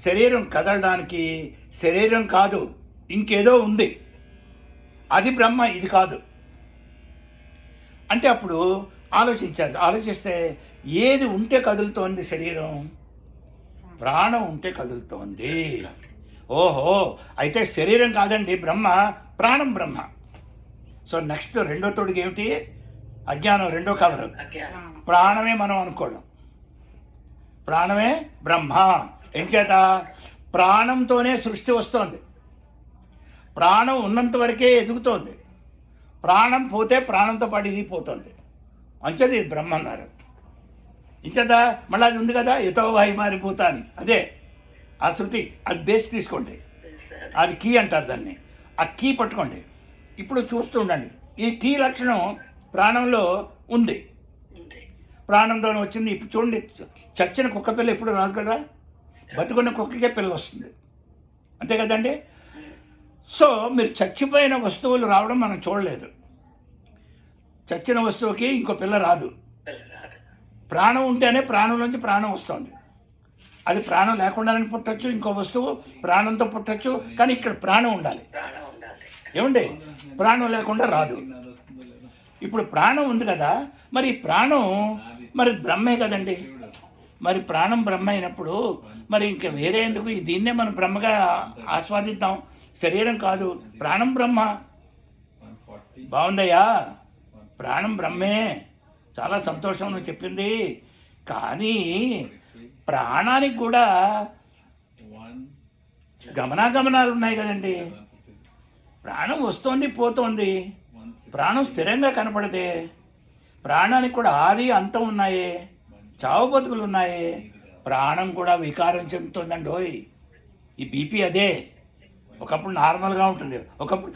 శరీరం కదలడానికి శరీరం కాదు, ఇంకేదో ఉంది, అది బ్రహ్మ, ఇది కాదు అంటే అప్పుడు ఆలోచించాలి. ఆలోచిస్తే ఏది ఉంటే కదులుతోంది శరీరం? ప్రాణం ఉంటే కదులుతోంది. ఓహో, అయితే శరీరం కాదండి బ్రహ్మ, ప్రాణం బ్రహ్మ. సో నెక్స్ట్ రెండో తోడికి ఏమిటి? అజ్ఞానం. రెండో కవరు ప్రాణమే మనం అనుకోవడం. ప్రాణమే బ్రహ్మ. ఏం చేత? ప్రాణంతోనే సృష్టి వస్తోంది. ప్రాణం ఉన్నంత వరకే ఎదుగుతోంది. ప్రాణం పోతే ప్రాణంతో పాటు ఇది పోతుంది. అంచేది బ్రహ్మ అన్నారు. ఇంచేత మళ్ళీ అది ఉంది కదా, ఎతో వాయుమారిపోతా అని, అదే ఆ శృతి. అది బేస్ తీసుకోండి, అది కీ అంటారు దాన్ని. ఆ కీ పట్టుకోండి. ఇప్పుడు చూస్తూ ఉండండి. ఈ కీ లక్షణం ప్రాణంలో ఉంది, ప్రాణంతో వచ్చింది. ఇప్పుడు చూడండి, చచ్చిన కుక్క పిల్ల ఎప్పుడు రాదు కదా, బతుకున్న కుక్కకే పిల్ల వస్తుంది, అంతే కదండి. సో మీరు చచ్చిపోయిన వస్తువులు రావడం మనం చూడలేదు. చచ్చిన వస్తువుకి ఇంకో పిల్ల రాదు. ప్రాణం ఉంటేనే ప్రాణం నుంచి ప్రాణం వస్తుంది. అది ప్రాణం లేకుండానే పుట్టచ్చు, ఇంకో వస్తువు ప్రాణంతో పుట్టచ్చు, కానీ ఇక్కడ ప్రాణం ఉండాలి. ఏమండి? ప్రాణం లేకుండా రాదు. ఇప్పుడు ప్రాణం ఉంది కదా, మరి ప్రాణం మరి బ్రహ్మే కదండి. మరి ప్రాణం బ్రహ్మ అయినప్పుడు మరి ఇంకా వేరే ఎందుకు? దీన్నే మనం బ్రహ్మగా ఆస్వాదిద్దాం. శరీరం కాదు, ప్రాణం బ్రహ్మ. బాగుందయ్యా, ప్రాణం బ్రహ్మే. చాలా సంతోషం నువ్వు చెప్పింది. కానీ ప్రాణానికి కూడా గమనాగమనాలు ఉన్నాయి కదండి. ప్రాణం వస్తోంది, పోతోంది. ప్రాణం స్థిరంగా కనపడితే ప్రాణానికి కూడా ఆది అంతం ఉన్నాయి, చావు బతుకులు ఉన్నాయి. ప్రాణం కూడా వికారం చెందుతుందండి. ఓయ్, ఈ బీపీ అదే. ఒకప్పుడు నార్మల్గా ఉంటుంది, ఒకప్పుడు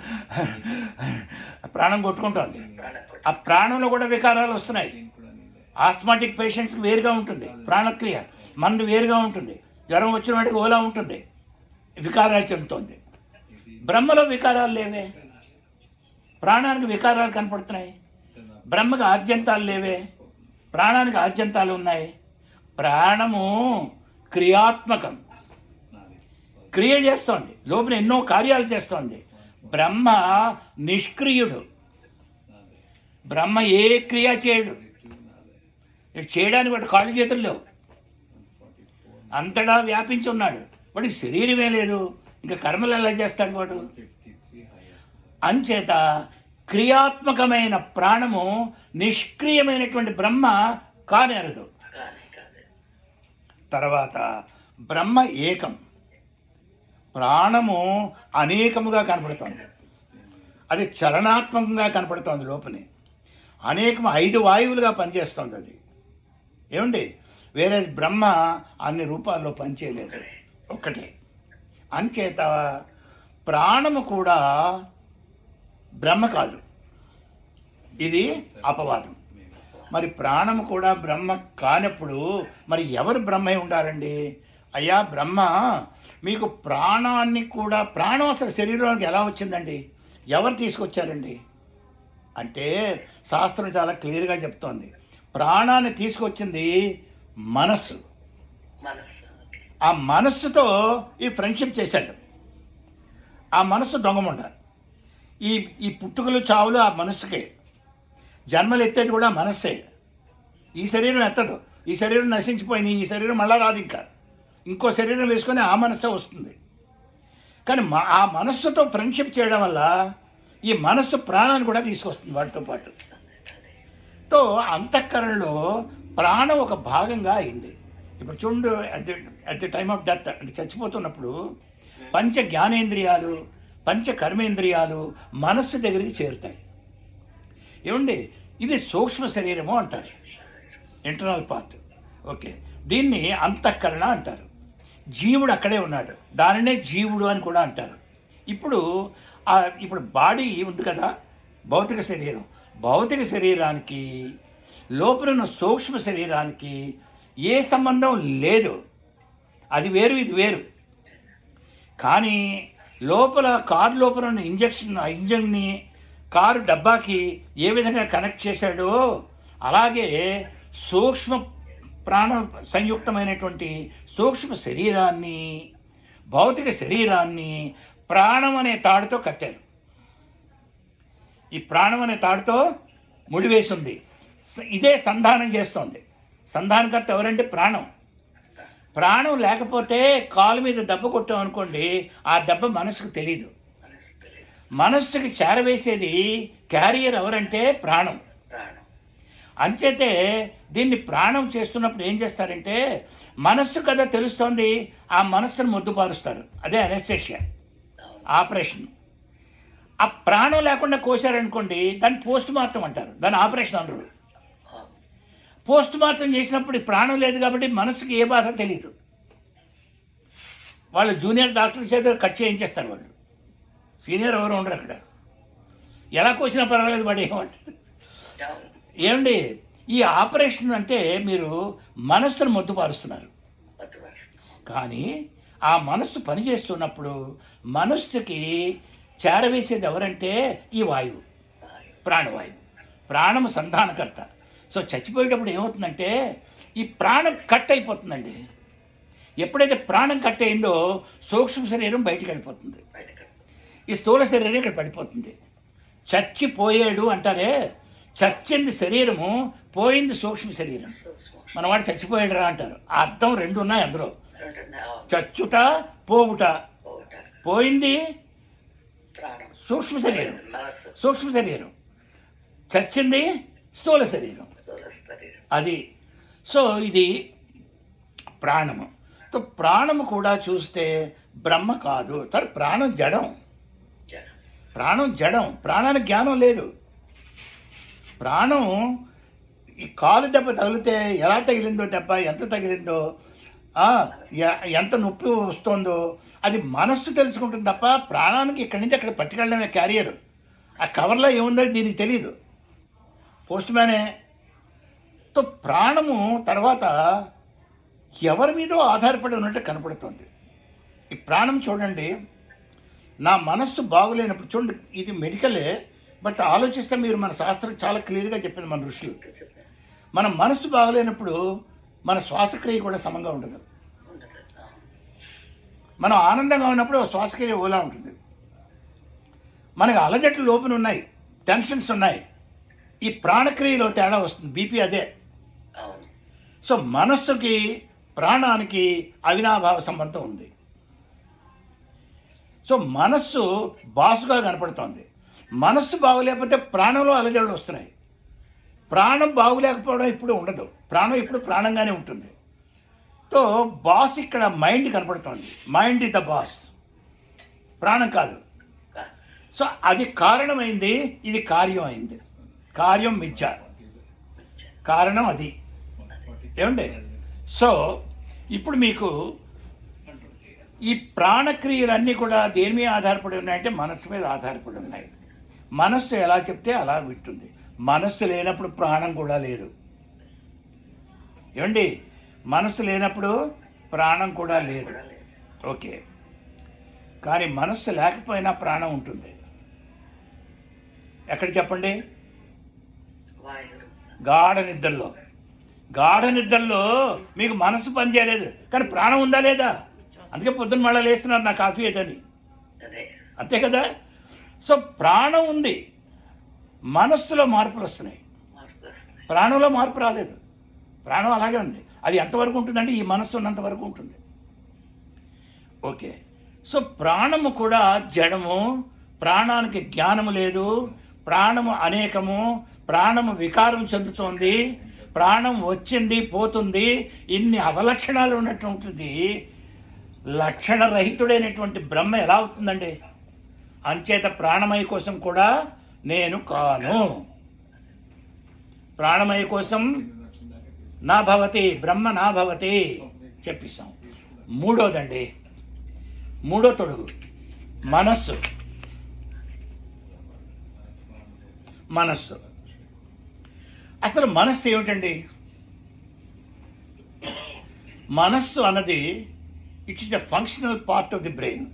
ప్రాణం కొట్టుకుంటుంది. ఆ ప్రాణంలో కూడా వికారాలు వస్తున్నాయి. ఆస్మాటిక్ పేషెంట్స్కి వేరుగా ఉంటుంది ప్రాణక్రియ, మనది వేరుగా ఉంటుంది. జ్వరం వచ్చిన వాడికి ఓలా ఉంటుంది, వికారాలు చెందుతుంది. బ్రహ్మలో వికారాలు లేవే, ప్రాణానికి వికారాలు కనపడుతున్నాయి. బ్రహ్మకి ఆద్యంతాలు లేవే, ప్రాణానికి ఆద్యంతాలు ఉన్నాయి. ప్రాణము క్రియాత్మకం, క్రియ చేస్తోంది, లోపల ఎన్నో కార్యాలు చేస్తోంది. బ్రహ్మ నిష్క్రియుడు. బ్రహ్మ ఏ క్రియ చేయడు. చేయడానికి వాడు కాళ్ళు చేతులు లేవు, అంతటా వ్యాపించి ఉన్నాడు. వాడికి శరీరమే లేదు, ఇంకా కర్మలు ఎలా చేస్తాడు వాడు? అంచేత క్రియాత్మకమైన ప్రాణము నిష్క్రియమైనటువంటి బ్రహ్మ కానేరదు. తర్వాత బ్రహ్మ ఏకం, ప్రాణము అనేకముగా కనపడుతోంది. అది చలనాత్మకంగా కనపడుతోంది. లోపలి అనేకం 5 వాయువులుగా పనిచేస్తుంది అది. ఏమండి? వేరే బ్రహ్మ అన్ని రూపాల్లో పనిచేయలేదు, ఒక్కటే. అంచేత ప్రాణము కూడా బ్రహ్మ కాదు, ఇది అపవాదం. మరి ప్రాణము కూడా బ్రహ్మ కానప్పుడు మరి ఎవరు బ్రహ్మై ఉండాలండి? అయ్యా బ్రహ్మ, మీకు ప్రాణాన్ని కూడా, ప్రాణం అసలు శరీరానికి ఎలా వచ్చిందండి? ఎవరు తీసుకొచ్చారండి అంటే శాస్త్రం చాలా క్లియర్గా చెప్తోంది. ప్రాణాన్ని తీసుకొచ్చింది మనస్సు. ఆ మనస్సుతో ఈ ఫ్రెండ్షిప్ చేశాడు. ఆ మనస్సు దొంగముండ. ఈ పుట్టుకలు చావులు ఆ మనస్సుకే, జన్మలు ఎత్తేది కూడా మనస్సే. ఈ శరీరం ఎత్తదు, ఈ శరీరం నశించిపోయింది, ఈ శరీరం మళ్ళా రాదు, ఇంకా ఇంకో శరీరం వేసుకొని ఆ మనస్సే వస్తుంది. కానీ ఆ మనస్సుతో ఫ్రెండ్షిప్ చేయడం వల్ల ఈ మనస్సు ప్రాణాన్ని కూడా తీసుకొస్తుంది వాటితో పాటు. తో అంతఃకరణలో ప్రాణం ఒక భాగంగా అయింది. ఇప్పుడు చూడు, at the time of death, అంటే చచ్చిపోతున్నప్పుడు పంచ జ్ఞానేంద్రియాలు, పంచ కర్మేంద్రియాలు మనస్సు దగ్గరికి చేరుతాయి. ఏమండి, ఇది సూక్ష్మ శరీరము అంటారు, ఇంటర్నల్ పార్ట్. ఓకే, దీన్ని అంతఃకరణ అంటారు. జీవుడు అక్కడే ఉన్నాడు, దానినే జీవుడు అని కూడా అంటారు. ఇప్పుడు బాడీ ఉంది కదా, భౌతిక శరీరం, భౌతిక శరీరానికి లోపలున్న సూక్ష్మ శరీరానికి ఏ సంబంధం లేదు. అది వేరు, ఇది వేరు. కానీ కారు లోపల ఉన్న ఇంజన్ని కారు డబ్బాకి ఏ విధంగా కనెక్ట్ చేశాడో అలాగే సూక్ష్మ ప్రాణ సంయుక్తమైనటువంటి సూక్ష్మ శరీరాన్ని, భౌతిక శరీరాన్ని ప్రాణం అనే తాడుతో కట్టారు. ఈ ప్రాణం అనే తాడుతో ముడివేసింది. ఇదే సంధానం చేస్తోంది. సంధానకర్త ఎవరంటే ప్రాణం. ప్రాణం లేకపోతే కాలు మీద దెబ్బ కొట్టాం అనుకోండి, ఆ దెబ్బ మనసుకు తెలీదు. మనస్సుకి చేరవేసేది క్యారియర్ ఎవరంటే ప్రాణం. అంచేతే దీన్ని ప్రాణం చేస్తున్నప్పుడు ఏం చేస్తారంటే, మనస్సు కదా తెలుస్తోంది, ఆ మనస్సును మొద్దుపారుస్తారు. అదే అనెస్థీషియా, ఆపరేషన్. ఆ ప్రాణం లేకుండా కోసారనుకోండి, దాన్ని పోస్ట్ మార్టం అంటారు, దాన్ని ఆపరేషన్ అనరు. పోస్ట్ మార్టం చేసినప్పుడు ప్రాణం లేదు కాబట్టి మనసుకి ఏ బాధ తెలియదు. వాళ్ళు జూనియర్ డాక్టర్ చేత కట్ చేయించేస్తారు. వాళ్ళు సీనియర్ ఎవరు ఉండరు అక్కడ. ఎలా కోసినా పర్వాలేదు, వాడు ఏమంటారు. ఏమండి, ఈ ఆపరేషన్ అంటే మీరు మనస్సును మొద్దుపారుస్తున్నారు. కానీ ఆ మనస్సు పనిచేస్తున్నప్పుడు మనస్సుకి చేరవేసేది ఎవరంటే ఈ వాయువు, ప్రాణవాయువు. ప్రాణము సంధానకర్త. సో చచ్చిపోయేటప్పుడు ఏమవుతుందంటే ఈ ప్రాణం కట్ అయిపోతుందండి. ఎప్పుడైతే ప్రాణం కట్ అయిందో సూక్ష్మ శరీరం బయటికి వెళ్ళిపోతుంది, ఈ స్థూల శరీరం ఇక్కడ పడిపోతుంది. చచ్చిపోయాడు అంటారే, చచ్చింది శరీరము, పోయింది సూక్ష్మ శరీరం. మనవాడు చచ్చిపోయాడు రా అంటారు. ఆ అర్థం రెండు ఉన్నాయి అందులో. చచ్చుట, పోవుట. పోయింది సూక్ష్మ శరీరం, సూక్ష్మ శరీరం. చచ్చింది స్థూల శరీరం. అది. సో ఇది ప్రాణము. సో ప్రాణము కూడా చూస్తే బ్రహ్మ కాదు. ప్రాణం జడం, ప్రాణం జడం. ప్రాణానికి జ్ఞానం లేదు. ప్రాణం ఈ కాలు దెబ్బ తగిలితే ఎలా తగిలిందో, దెబ్బ ఎంత తగిలిందో, ఎంత నొప్పి వస్తుందో అది మనస్సు తెలుసుకుంటుంది తప్ప ప్రాణానికి ఇక్కడి నుంచి అక్కడ పట్టుకెళ్ళడమే క్యారియర్. ఆ కవర్లో ఏముందో దీనికి తెలియదు, పోస్ట్ మ్యానే. తో ప్రాణము తర్వాత ఎవరి మీదో ఆధారపడి ఉన్నట్టు కనపడుతుంది. ఈ ప్రాణం చూడండి, నా మనస్సు బాగులేనప్పుడు చూడండి, ఇది మెడికలే, బట్ ఆలోచిస్తే మీరు మన శాస్త్రం చాలా క్లియర్గా చెప్పింది మన ఋషులు. మన మనస్సు బాగలేనప్పుడు మన శ్వాసక్రియ కూడా సమంగా ఉండదు. మనం ఆనందంగా ఉన్నప్పుడు శ్వాసక్రియ ఓలా ఉంటుంది. మనకు అలజట్లు లోపల ఉన్నాయి, టెన్షన్స్ ఉన్నాయి, ఈ ప్రాణక్రియలో తేడా వస్తుంది. బీపీ అదే. సో మనస్సుకి ప్రాణానికి అవినాభావ సంబంధం ఉంది. సో మనస్సు బాసుగా కనపడుతోంది. మనస్సు బాగులేకపోతే ప్రాణంలో అలజడులు వస్తున్నాయి. ప్రాణం బాగులేకపోవడం ఇప్పుడు ఉండదు, ప్రాణం ఇప్పుడు ప్రాణంగానే ఉంటుంది. సో బాస్ ఇక్కడ మైండ్ కనపడుతోంది. మైండ్ ఇస్ ద బాస్, ప్రాణం కాదు. సో అది కారణమైంది, ఇది కార్యం అయింది. కార్యం మిథ్య, కారణం అది. ఏమండి? సో ఇప్పుడు మీకు ఈ ప్రాణక్రియలన్నీ కూడా దేని మీద ఆధారపడి ఉన్నాయంటే మనస్సు మీద ఆధారపడి ఉన్నాయి. మనస్సు ఎలా చెప్తే అలా వింటుంది. మనస్సు లేనప్పుడు ప్రాణం కూడా లేదు. ఏమండి? మనస్సు లేనప్పుడు ప్రాణం కూడా లేదు. ఓకే, కానీ మనస్సు లేకపోయినా ప్రాణం ఉంటుంది. ఎక్కడ చెప్పండి? గాఢ నిద్రలో. గాఢ నిద్రలో మీకు మనసు పనిచేయలేదు, కానీ ప్రాణం ఉందా లేదా? అందుకే పొద్దున్న మళ్ళీ లేస్తున్నారు, నా కాఫీ ఏదని. అంతే కదా? సో ప్రాణం ఉంది, మనస్సులో మార్పులు వస్తున్నాయి, ప్రాణంలో మార్పు రాలేదు. ప్రాణం అలాగే ఉంది. అది ఎంతవరకు ఉంటుందంటే ఈ మనస్సు ఉన్నంత వరకు ఉంటుంది. ఓకే, సో ప్రాణము కూడా జడము, ప్రాణానికి జ్ఞానము లేదు, ప్రాణము అనేకము, ప్రాణము వికారం చెందుతోంది, ప్రాణం వచ్చింది పోతుంది, ఇన్ని అవలక్షణాలు ఉన్నటువంటిది లక్షణరహితుడైనటువంటి బ్రహ్మ ఎలా అవుతుందండి? అంచేత ప్రాణమయ కోసం కూడా నేను కాను. ప్రాణమయ కోసం నా భవతి, బ్రహ్మ నా భవతి చెప్పిస్తాం. మూడోదండి, మూడో తొడుగు మనస్సు. మనస్సు అసలు మనస్సు ఏమిటండి? మనస్సు అన్నది it's the functional part of the brain.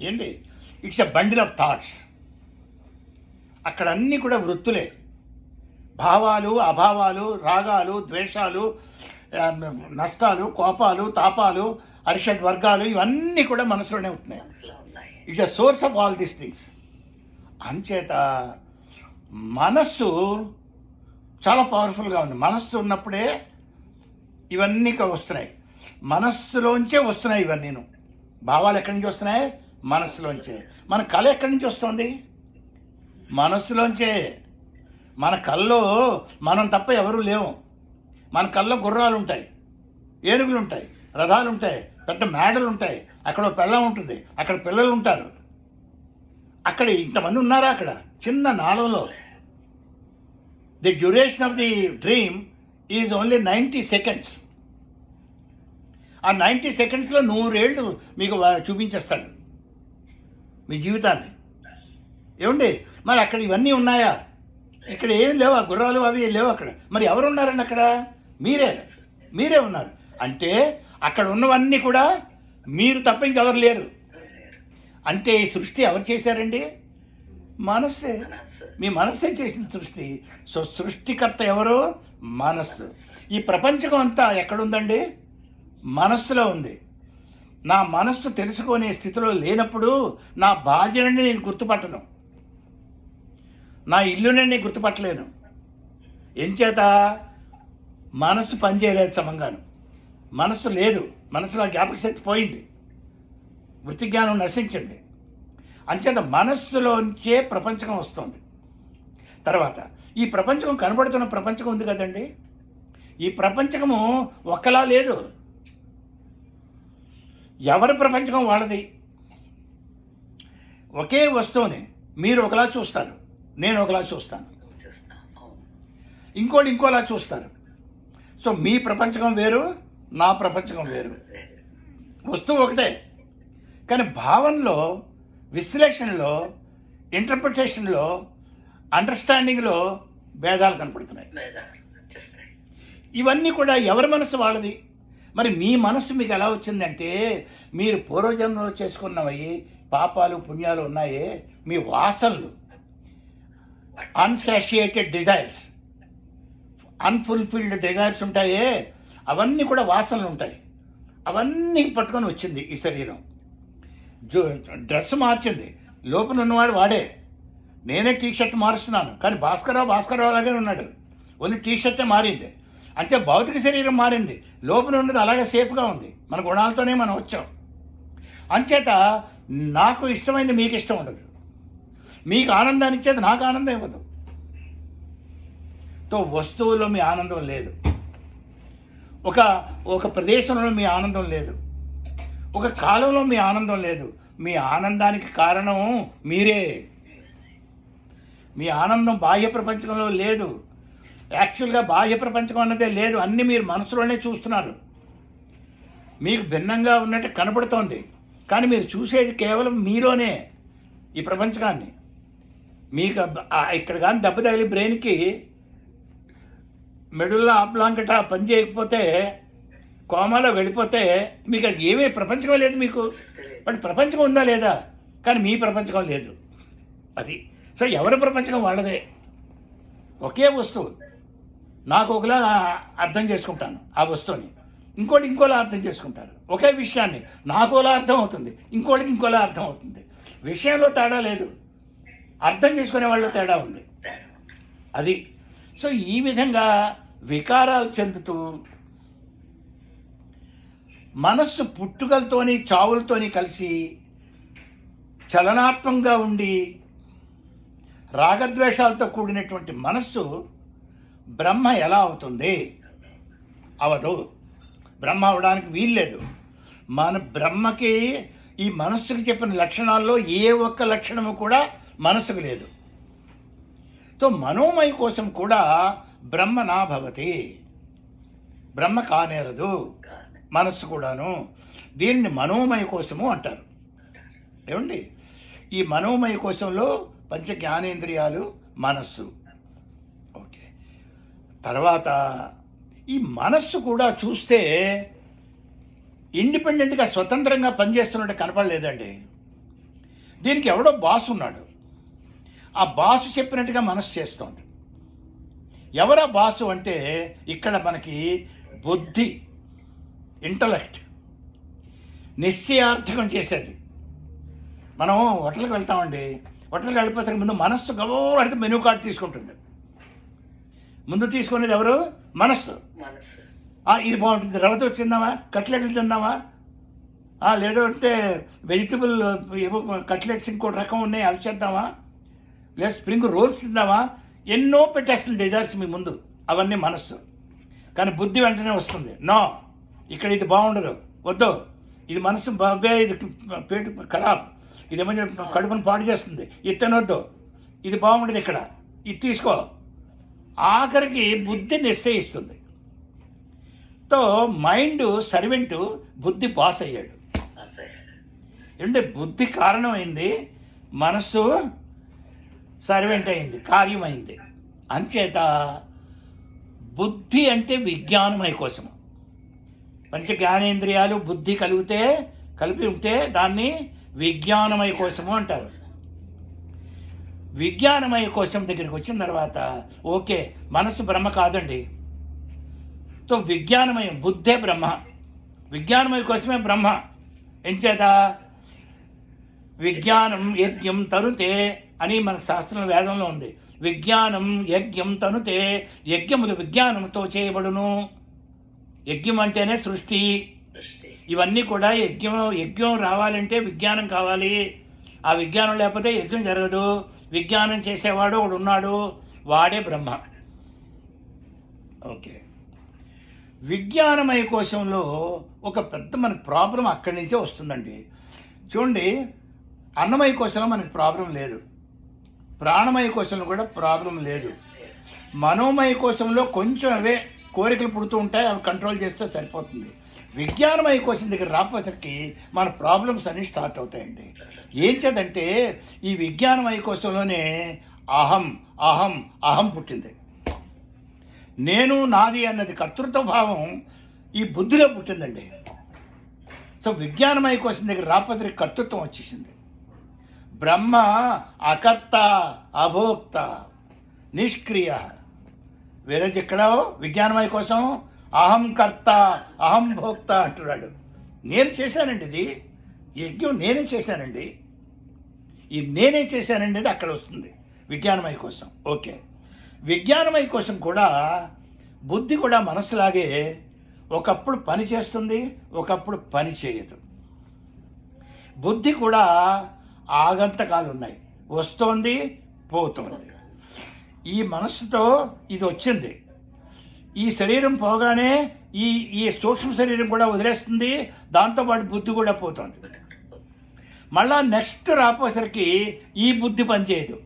ఏంటి? It's a bundle of thoughts. అక్కడ అన్నీ కూడా వృత్తులే, భావాలు, అభావాలు, రాగాలు, ద్వేషాలు, నష్టాలు, కోపాలు, తాపాలు, అరిషడ్ వర్గాలు, ఇవన్నీ కూడా మనసులోనే ఉంటున్నాయి. It's a source of all these things. అంచేత మనస్సు చాలా పవర్ఫుల్గా ఉంది. మనస్సు ఉన్నప్పుడే ఇవన్నీ వస్తున్నాయి. మనస్సులోంచే వస్తున్నాయి ఇవన్నీను. భావాలు ఎక్కడి నుంచి వస్తున్నాయి? మనస్సులోంచే. మన కళ ఎక్కడి నుంచి వస్తుంది? మనస్సులోంచే. మన కళ్ళలో మనం తప్ప ఎవరూ లేవు. మన కళ్ళలో గుర్రాలు ఉంటాయి, ఏనుగులు ఉంటాయి, రథాలు ఉంటాయి, పెద్ద మేడలు ఉంటాయి, అక్కడ పెళ్ళం ఉంటుంది, అక్కడ పిల్లలు ఉంటారు, అక్కడ ఇంతమంది ఉన్నారా? అక్కడ చిన్న నాళంలో the duration of the dream is only 90 seconds. ఆ 90 secondsలో 100 ఏళ్ళు మీకు చూపించేస్తాడు మీ జీవితాన్ని. ఏమండి, మరి అక్కడ ఇవన్నీ ఉన్నాయా? ఇక్కడ ఏమి లేవు, ఆ గుర్రాలు అవి లేవు అక్కడ. మరి ఎవరు ఉన్నారండి అక్కడ? మీరే ఉన్నారు. అంటే అక్కడ ఉన్నవన్నీ కూడా మీరు తప్ప ఇంకెవరు లేరు. అంటే ఈ సృష్టి ఎవరు చేశారండి? మనస్సే. మీ మనస్సే చేసిన సృష్టి. సో సృష్టికర్త ఎవరు? మనస్సు. ఈ ప్రపంచం అంతా ఎక్కడుందండి? మనస్సులో ఉంది. నా మనస్సు తెలుసుకునే స్థితిలో లేనప్పుడు నా భార్యని నేను గుర్తుపట్టను, నా ఇల్లుని నేను గుర్తుపట్టలేను. ఎంచేత? మనస్సు పనిచేయలేదు సమంగాను. మనస్సు లేదు, మనసులో జ్ఞాపక శక్తి పోయింది, వృత్తి జ్ఞానం నశించింది. అంచేత మనస్సులోంచే ప్రపంచం వస్తుంది. తర్వాత ఈ ప్రపంచం, కనబడుతున్న ప్రపంచం ఉంది కదండి, ఈ ప్రపంచము ఒక్కలా లేదు. ఎవరి ప్రపంచం వాళ్ళది. ఒకే వస్తువుని మీరు ఒకలా చూస్తారు, నేను ఒకలా చూస్తాను, ఇంకోటి ఇంకోలా చూస్తారు. సో మీ ప్రపంచం వేరు, నా ప్రపంచం వేరు. వస్తువు ఒకటే, కానీ భావనలో, విశ్లేషణలో, ఇంటర్ప్రిటేషన్లో, అండర్స్టాండింగ్లో భేదాలు కనపడుతున్నాయి. ఇవన్నీ కూడా ఎవరి మనసు వాళ్ళది. మరి మీ మనస్సు మీకు ఎలా వచ్చిందంటే, మీరు పూర్వజన్మలో చేసుకున్నవి పాపాలు పుణ్యాలు ఉన్నాయే, మీ వాసనలు, అన్సాషియేటెడ్ డిజైర్స్, అన్ఫుల్ఫిల్డ్ డిజైర్స్ ఉంటాయే, అవన్నీ కూడా వాసనలు ఉంటాయి. అవన్నీ పట్టుకొని వచ్చింది ఈ శరీరం. డ్రెస్ మార్చింది, లోపల ఉన్నవాడు వాడే. నేనే టీషర్ట్ మారుస్తున్నాను, కానీ భాస్కరరావు అలాగే ఉన్నాడు, ఓన్లీ టీషర్టే మారింది. అంటే భౌతిక శరీరం మారింది, లోపల ఉన్నది అలాగే సేఫ్గా ఉంది. మన గుణాలతోనే మనం వచ్చాం. అంచేత నాకు ఇష్టమైంది మీకు ఇష్టం ఉండదు, మీకు ఆనందాన్ని ఇచ్చేది నాకు ఆనందం ఇవ్వదు. తో వస్తువులో మీ ఆనందం లేదు, ఒక ప్రదేశంలో మీ ఆనందం లేదు, ఒక కాలంలో మీ ఆనందం లేదు. మీ ఆనందానికి కారణం మీరే. మీ ఆనందం బాహ్య ప్రపంచంలో లేదు. యాక్చువల్గా బాహ్య ప్రపంచం అన్నదే లేదు, అన్నీ మీరు మనసులోనే చూస్తున్నారు. మీకు భిన్నంగా ఉన్నట్టు కనబడుతోంది, కానీ మీరు చూసేది కేవలం మీలోనే ఈ ప్రపంచాన్ని. మీకు ఇక్కడ కానీ దెబ్బ తగిలి బ్రెయిన్కి మెడుల్లో ఆప్లాంకట పని చేయకపోతే, కోమాలో వెళ్ళిపోతే మీకు అది ఏమీ ప్రపంచమే లేదు మీకు. బట్ ప్రపంచం ఉందా లేదా? కానీ మీ ప్రపంచం లేదు. అది సో ఎవరి ప్రపంచం వాళ్ళదే. ఒకే వస్తువు నాకు ఒకలా అర్థం చేసుకుంటాను ఆ వస్తువుని, ఇంకోటి ఇంకోలా అర్థం చేసుకుంటారు. ఒకే విషయాన్ని నాకోలా అర్థం అవుతుంది, ఇంకోటికి ఇంకోలా అర్థం అవుతుంది. విషయంలో తేడా లేదు, అర్థం చేసుకునే వాళ్ళు తేడా ఉంది. అది సో ఈ విధంగా వికారాలు చెందుతూ మనస్సు పుట్టుకలతోని చావులతోని కలిసి చలనాత్మకంగా ఉండి రాగద్వేషాలతో కూడినటువంటి మనస్సు బ్రహ్మ ఎలా అవుతుంది? అవదు. బ్రహ్మ అవడానికి వీల్లేదు. మన బ్రహ్మకి ఈ మనస్సుకి చెప్పిన లక్షణాల్లో ఏ ఒక్క లక్షణము కూడా మనస్సుకు లేదు. తో మనోమయ కోసం కూడా బ్రహ్మ నా భవతి, బ్రహ్మ కానేరదు మనస్సు కూడాను. దీన్ని మనోమయ కోసము అంటారు. ఏమండి, ఈ మనోమయ కోశంలో పంచ జ్ఞానేంద్రియాలు, మనస్సు. ఓకే, తర్వాత ఈ మనస్సు కూడా చూస్తే ఇండిపెండెంట్గా స్వతంత్రంగా పనిచేస్తున్నట్టు కనపడలేదండి. దీనికి ఎవడో బాస్ ఉన్నాడు, ఆ బాసు చెప్పినట్టుగా మనస్సు చేస్తోంది. ఎవరా బాసు అంటే ఇక్కడ మనకి బుద్ధి, ఇంటలెక్ట్ నిశ్చయార్థకం చేసేది. మనం హోటల్కి వెళ్తామండి, హోటల్కి వెళ్ళిపోతే ముందు మనస్సు గబోడితే మెనూ కార్డు తీసుకుంటుంది. ముందు తీసుకునేది ఎవరు? మనస్సు. ఇది బాగుంటుంది, రవ్వతో వచ్చిందామా, కట్లెట్లు తిందామా, లేదంటే వెజిటబుల్ ఏవో కట్లెట్స్ ఇంకోటి రకం ఉన్నాయి అవి చేద్దామా, లేదా స్ప్రింగ్ రోల్స్ తిందామా, ఎన్నో పెట్టేస్తుంది డిజైర్స్ మీ ముందు. అవన్నీ మనస్సు. కానీ బుద్ధి వెంటనే వస్తుంది, నో ఇక్కడ ఇది బాగుండదు, వద్దు, ఇది మనసు బాబే, ఇది పేటు ఖరాబ్, ఇదేమో కడుపును పాడు చేస్తుంది, ఇది తినొద్దు, ఇది బాగుండదు, ఇక్కడ ఇది తీసుకో. ఆఖరికి బుద్ధి నిశ్చయిస్తుంది. తో మైండ్ సర్వెంటు, బుద్ధి బాస్ అయ్యాడు. అంటే బుద్ధి కారణమైంది, మనస్సు సర్వెంట్ అయింది, కార్యమైంది. అంచేత బుద్ధి అంటే విజ్ఞానమయ కోసము. పంచ జ్ఞానేంద్రియాలు బుద్ధి కలిపి ఉంటే దాన్ని విజ్ఞానమయ కోసము అంటారు. విజ్ఞానమయ కోశం దగ్గరికి వచ్చిన తర్వాత ఓకే, మనసు బ్రహ్మ కాదండి. సో విజ్ఞానమయం, బుద్ధే బ్రహ్మ, విజ్ఞానమయ కోసమే బ్రహ్మ. ఎంచేత విజ్ఞానం యజ్ఞం తనుతే అని మనకు శాస్త్రం వేదంలో ఉంది. విజ్ఞానం యజ్ఞం తనుతే, యజ్ఞములు విజ్ఞానంతో చేయబడును. యజ్ఞం అంటేనే సృష్టి. ఇవన్నీ కూడా యజ్ఞం రావాలంటే విజ్ఞానం కావాలి. ఆ విజ్ఞానం లేకపోతే యజ్ఞం జరగదు. విజ్ఞానం చేసేవాడు ఒకడు ఉన్నాడు, వాడే బ్రహ్మ. ఓకే, విజ్ఞానమయ కోశంలో ఒక పెద్ద మనకు ప్రాబ్లం అక్కడి నుంచే వస్తుందండి. చూడండి, అన్నమయ కోశంలో మనకి ప్రాబ్లం లేదు, ప్రాణమయ కోశంలో కూడా ప్రాబ్లం లేదు. మనోమయ కోశంలో కొంచెం అవే కోరికలు పుడుతూ ఉంటాయి, అవి కంట్రోల్ చేస్తే సరిపోతుంది. విజ్ఞానమయ కోశం దగ్గర రాకపోతే మన ప్రాబ్లమ్స్ అన్నీ స్టార్ట్ అవుతాయండి. ఏం చేద్దంటే ఈ విజ్ఞానమయ కోశంలోనే అహం అహం అహం పుట్టింది. నేను నాది అన్నది కర్తృత్వ భావం ఈ బుద్ధిలో పుట్టిందండి. సో విజ్ఞానమయ కోశం దగ్గర రాకపోతే కర్తృత్వం వచ్చేసింది. బ్రహ్మ అకర్త అభోక్త నిష్క్రియ. వేరే ఎక్కడ విజ్ఞానమయ కోసం అహం కర్త అహం భోక్త అంటున్నాడు. నేను చేశానండి, ఇది యజ్ఞం నేనే చేశానండి, ఈ నేనే చేశానండి అది అక్కడ వస్తుంది విజ్ఞానమయ కోసం. ఓకే, విజ్ఞానమయ కోసం కూడా బుద్ధి కూడా మనసులాగే ఒకప్పుడు పని చేస్తుంది, ఒకప్పుడు పని చేయదు. బుద్ధి కూడా ఆగంతకాలు ఉన్నాయి, వస్తోంది పోతోంది. ఈ మనస్సుతో ఇది వచ్చింది, ఈ శరీరం పోగానే ఈ సూక్ష్మ శరీరం కూడా వదిలేస్తుంది, దాంతోపాటు బుద్ధి కూడా పోతుంది. మళ్ళా నెక్స్ట్ రాపోసరికి ఈ బుద్ధి పనిచేయదు,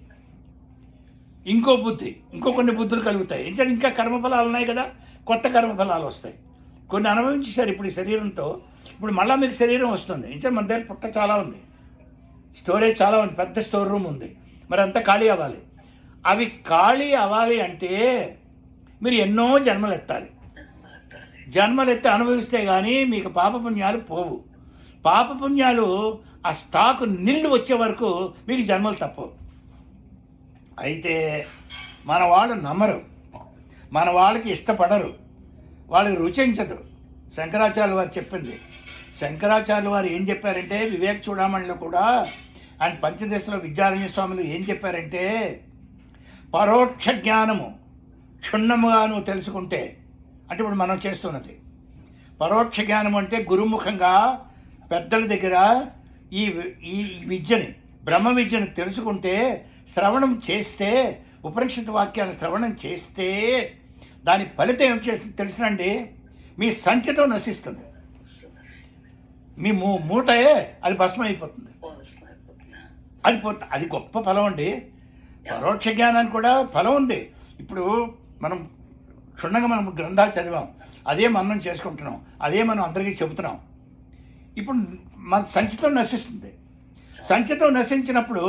ఇంకో బుద్ధి, ఇంకో కొన్ని బుద్ధులు కలుగుతాయి. ఎందుకంటే ఇంకా కర్మఫలాలు ఉన్నాయి కదా, కొత్త కర్మఫలాలు వస్తాయి. కొన్ని అనుభవించేశారు ఇప్పుడు ఈ శరీరంతో, ఇప్పుడు మళ్ళీ మీకు శరీరం వస్తుంది. ఇంకా మన దగ్గర పుట్ట చాలా ఉంది, స్టోరేజ్ చాలా ఉంది, పెద్ద స్టోర్ రూమ్ ఉంది, మరి అంతా ఖాళీ అవ్వాలి. అవి ఖాళీ అవ్వాలి అంటే మీరు ఎన్నో జన్మలు ఎత్తాలి. జన్మలు ఎత్తి అనుభవిస్తే కానీ మీకు పాపపుణ్యాలు పోవు. పాపపుణ్యాలు ఆ స్టాకు నిల్లు వచ్చే వరకు మీకు జన్మలు తప్పవు. అయితే మన వాళ్ళు నమ్మరు, మన వాళ్ళకి ఇష్టపడరు, వాళ్ళకి రుచించదు. శంకరాచార్యుల వారు చెప్పింది, శంకరాచార్యుల వారు ఏం చెప్పారంటే వివేక చూడమణిలో కూడా అండ్ పంచదశలో విద్యారణ్య స్వాములు ఏం చెప్పారంటే పరోక్ష జ్ఞానము క్షుణ్ణముగా నువ్వు తెలుసుకుంటే, అంటే ఇప్పుడు మనం చేస్తున్నది పరోక్ష జ్ఞానం అంటే గురుముఖంగా పెద్దల దగ్గర ఈ ఈ విద్యని, బ్రహ్మ విద్యను తెలుసుకుంటే, శ్రవణం చేస్తే, ఉపనిషత్ వాక్యాలను శ్రవణం చేస్తే దాని ఫలితం ఏం చేస్తుంది తెలుసునండి? మీ సంచితం నశిస్తుంది. మీ మూటయే అది భస్మం అయిపోతుంది. అది గొప్ప ఫలం అండి. పరోక్ష జ్ఞానానికి కూడా ఫలం ఉంది. ఇప్పుడు మనం క్షుణ్ణంగా మనం గ్రంథాలు చదివాం, అదే మనం చేసుకుంటున్నాం, అదే మనం అందరికీ చెబుతున్నాం. ఇప్పుడు మన సంచితం నశిస్తుంది. సంచితం నశించినప్పుడు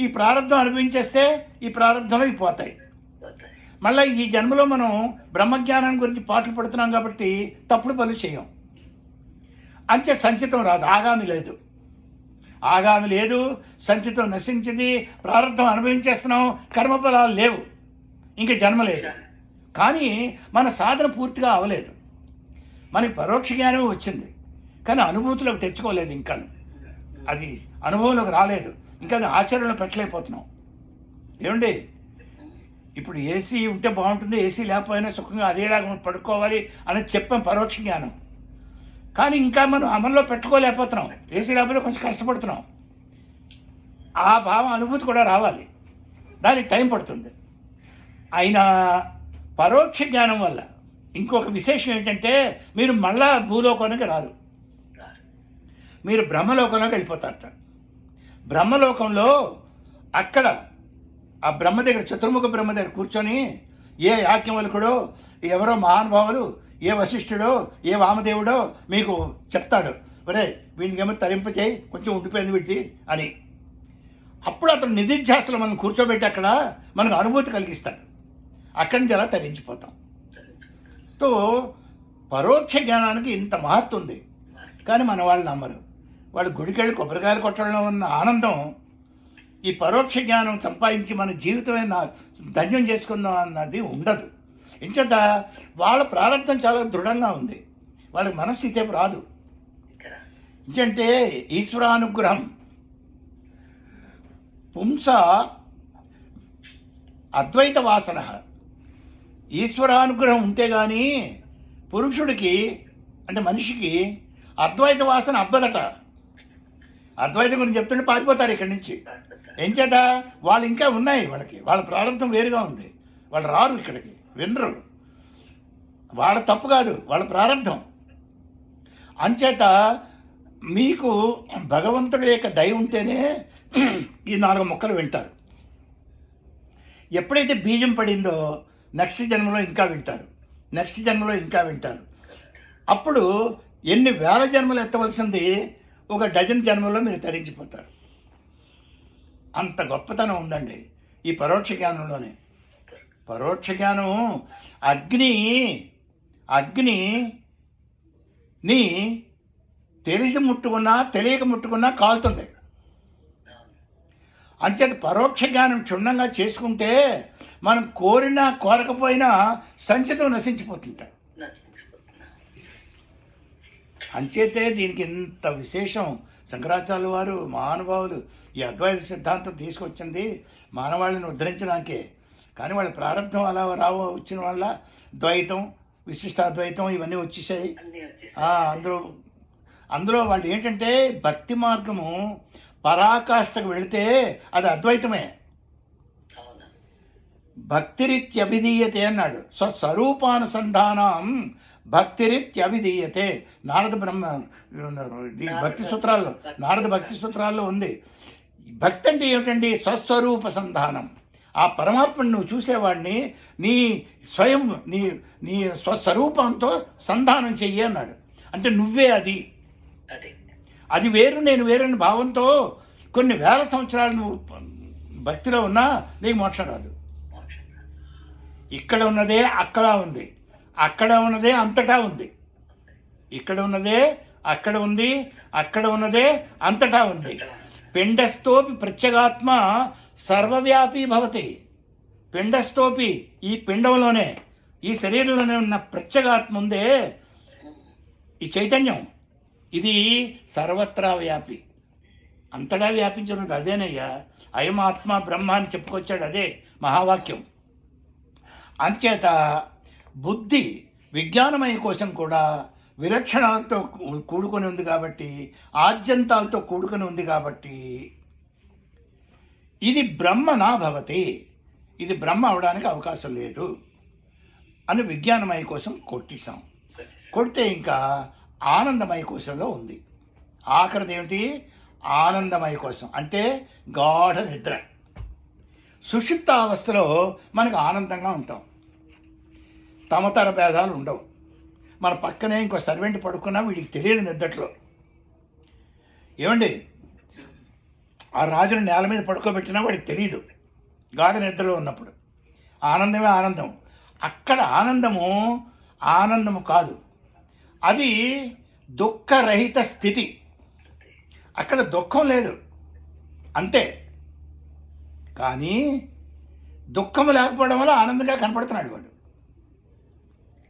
ఈ ప్రారంధం అనుభవించేస్తే ఈ ప్రారంధంలో పోతాయి. మళ్ళీ ఈ జన్మలో మనం బ్రహ్మజ్ఞానం గురించి పాటలు పడుతున్నాం కాబట్టి తప్పుడు పనులు చేయం. అంతే సంచితం రాదు, ఆగామి లేదు, సంచితం నశించింది, ప్రారంధం అనుభవించేస్తున్నాం, కర్మఫలాలు లేవు, ఇంకా జన్మ లేదు. కానీ మన సాధన పూర్తిగా అవ్వలేదు. మనకి పరోక్ష జ్ఞానం వచ్చింది కానీ అనుభూతిలోకి తెచ్చుకోలేదు, ఇంకా అది అనుభవంలోకి రాలేదు, ఇంకా అది ఆచరణలో పెట్టలేకపోతున్నాం. ఏమండి, ఇప్పుడు ఏసీ ఉంటే బాగుంటుంది, ఏసీ లేకపోయినా సుఖంగా అదేలాగా పడుకోవాలి అనేది చెప్పాం పరోక్ష జ్ఞానం. కానీ ఇంకా మనం అమల్లో పెట్టుకోలేకపోతున్నాం, ఏసీ లేకపోతే కొంచెం కష్టపడుతున్నాం. ఆ భావం అనుభూతి కూడా రావాలి, దానికి టైం పడుతుంది. అయినా పరోక్ష జ్ఞానం వల్ల ఇంకొక విశేషం ఏంటంటే మీరు మళ్ళా భూలోకానికి రారు, మీరు బ్రహ్మలోకంలోకి వెళ్ళిపోతారట. బ్రహ్మలోకంలో అక్కడ ఆ బ్రహ్మ దగ్గర, చతుర్ముఖ బ్రహ్మ దగ్గర కూర్చొని ఏ యాజ్ఞవల్కుడో, ఎవరో మహానుభావులు, ఏ వశిష్ఠుడో, ఏ వామదేవుడో మీకు చెప్తాడు, ఒరే వీడికేమో తరింప చేయి, కొంచెం ఉండిపోయింది వీటి అని. అప్పుడు అతను నిధిధ్యాసలో మనం కూర్చోబెట్టి అక్కడ మనకు అనుభూతి కలిగిస్తాడు. అక్కడి నుంచి అలా తరించిపోతాం. తో పరోక్ష జ్ఞానానికి ఇంత మహత్వం ఉంది. కానీ మన వాళ్ళు నమ్మరు. వాళ్ళు గుడికెళ్ళి కొబ్బరికాయలు కొట్టడంలో ఉన్న ఆనందం ఈ పరోక్ష జ్ఞానం సంపాదించి మన జీవితమే ధన్యం చేసుకుందాం అన్నది ఉండదు. ఇంచేత వాళ్ళ ప్రారంభం చాలా దృఢంగా ఉంది, వాళ్ళకి మనస్సు ఇతే రాదు. ఇంకంటే ఈశ్వరానుగ్రహం పుంస అద్వైత వాసన, ఈశ్వరానుగ్రహం ఉంటే కానీ పురుషుడికి అంటే మనిషికి అద్వైత వాసన అబ్బదట. అద్వైతం గురించి చెప్తుంటే పారిపోతారు ఇక్కడి నుంచి. ఏం చేత వాళ్ళు ఇంకా ఉన్నాయి, వాళ్ళ ప్రారంభం వేరుగా ఉంది, వాళ్ళు రారు ఇక్కడికి, వినరు. వాళ్ళ తప్పు కాదు, వాళ్ళ ప్రారంభం. అంచేత మీకు భగవంతుడి యొక్క దయ ఉంటేనే ఈ 4 ముక్కలు వింటారు. ఎప్పుడైతే బీజం పడిందో నెక్స్ట్ జన్మలో ఇంకా వింటారు, నెక్స్ట్ జన్మలో ఇంకా వింటారు. అప్పుడు ఎన్ని వేల జన్మలు ఎత్తవలసింది 1 డజన్ జన్మలో మీరు తరించిపోతారు. అంత గొప్పతనం ఉందండి ఈ పరోక్ష జ్ఞానంలోనే. పరోక్ష జ్ఞానం అగ్నిని తెలిసి ముట్టుకున్నా తెలియక ముట్టుకున్నా కాలుతుంది. అంచేత పరోక్ష జ్ఞానం క్షుణ్ణంగా చేసుకుంటే మనం కోరినా కోరకపోయినా సంచితం నశించిపోతుంటాం. అంచేతే దీనికి ఇంత విశేషం. శంకరాచార్యుల వారు మహానుభావులు ఈ అద్వైత సిద్ధాంతం తీసుకొచ్చింది మానవాళిని ఉద్ధరించడానికే. కానీ వాళ్ళ ప్రారంభం అలా వచ్చిన వాళ్ళ ద్వైతం, విశిష్టాద్వైతం ఇవన్నీ వచ్చేసాయి. అందులో వాళ్ళు ఏంటంటే భక్తి మార్గము పరాకాష్ఠకు వెళితే అది అద్వైతమే. భక్తిరిత్యభిధీయతే అన్నాడు. స్వస్వరూపానుసంధానం భక్తిరిత్యభిధీయతే. నారద బ్రహ్మ భక్తి సూత్రాల్లో, నారద భక్తి సూత్రాల్లో ఉంది. భక్తి అంటే ఏమిటండి? స్వస్వరూప సంధానం. ఆ పరమాత్మను నువ్వు చూసేవాడిని నీ స్వయం నీ స్వస్వరూపంతో సంధానం చెయ్యి అన్నాడు. అంటే నువ్వే అది వేరు నేను వేరని భావంతో కొన్ని వేల సంవత్సరాలు నువ్వు భక్తిలో ఉన్నా నీకు మోక్షం రాదు. ఇక్కడ ఉన్నదే అక్కడ ఉంది, అక్కడ ఉన్నదే అంతటా ఉంది, ఇక్కడ ఉన్నదే అక్కడ ఉంది, అక్కడ ఉన్నదే అంతటా ఉంది. పిండస్థోపి ప్రత్యేగాత్మ సర్వవ్యాపీ భవతి. పిండస్థోపి ఈ పిండంలోనే, ఈ శరీరంలోనే ఉన్న ప్రత్యేగాత్మ ఉందే, ఈ చైతన్యం, ఇది సర్వత్రా వ్యాపి, అంతటా వ్యాపించినది అదేనయ్యా. అయం ఆత్మ బ్రహ్మ అని చెప్పుకొచ్చాడు, అదే మహావాక్యం. అంచేత బుద్ధి విజ్ఞానమయ కోసం కూడా విలక్షణాలతో కూడుకొని ఉంది కాబట్టి, ఆద్యంతాలతో కూడుకొని ఉంది కాబట్టి ఇది బ్రహ్మ నా భవతి, ఇది బ్రహ్మ అవడానికి అవకాశం లేదు అని విజ్ఞానమయ కోసం కొట్టేశాం. కొడితే ఇంకా ఆనందమయ కోశంలో ఉంది. ఆఖరిది ఏమిటి? ఆనందమయ కోసం, అంటే గాఢ నిద్ర. సుషుప్త అవస్థలో మనకు ఆనందంగా ఉంటాం, తమతర భేదాలు ఉండవు. మన పక్కనే ఇంకో సర్వెంట్ పడుకున్నా వీడికి తెలియదు నిద్రలో. ఏమండి, ఆ రాజుని నేల మీద పడుకోబెట్టినా వాడికి తెలియదు గాఢ నిద్రలో ఉన్నప్పుడు. ఆనందమే ఆనందం. అక్కడ ఆనందము కాదు, అది దుఃఖరహిత స్థితి. అక్కడ దుఃఖం లేదు అంతే. కానీ దుఃఖము లేకపోవడం వల్ల ఆనందంగా కనపడుతున్నాడు వాడు.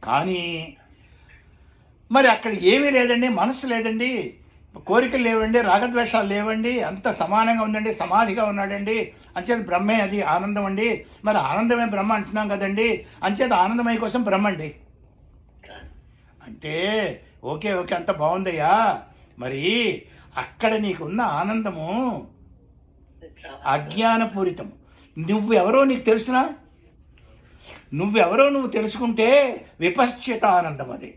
కానీ మరి అక్కడ ఏమీ లేదండి, మనసు లేదండి, కోరికలు లేవండి, రాగద్వేషాలు లేవండి, అంత సమానంగా ఉందండి, సమాధిగా ఉన్నాడండి, అంచేత బ్రహ్మే అది ఆనందం అండి. మరి ఆనందమే బ్రహ్మ అంటున్నాం కదండి, అంచేత ఆనందమయ కోసం బ్రహ్మ అండి అంటే ఓకే అంత బాగుందయ్యా. మరి అక్కడ నీకున్న ఆనందము అజ్ఞానపూరితము. నువ్వెవరో నీకు తెలుసునా? నువ్వెవరో నువ్వు తెలుసుకుంటే విపశ్చిత ఆనందం. అది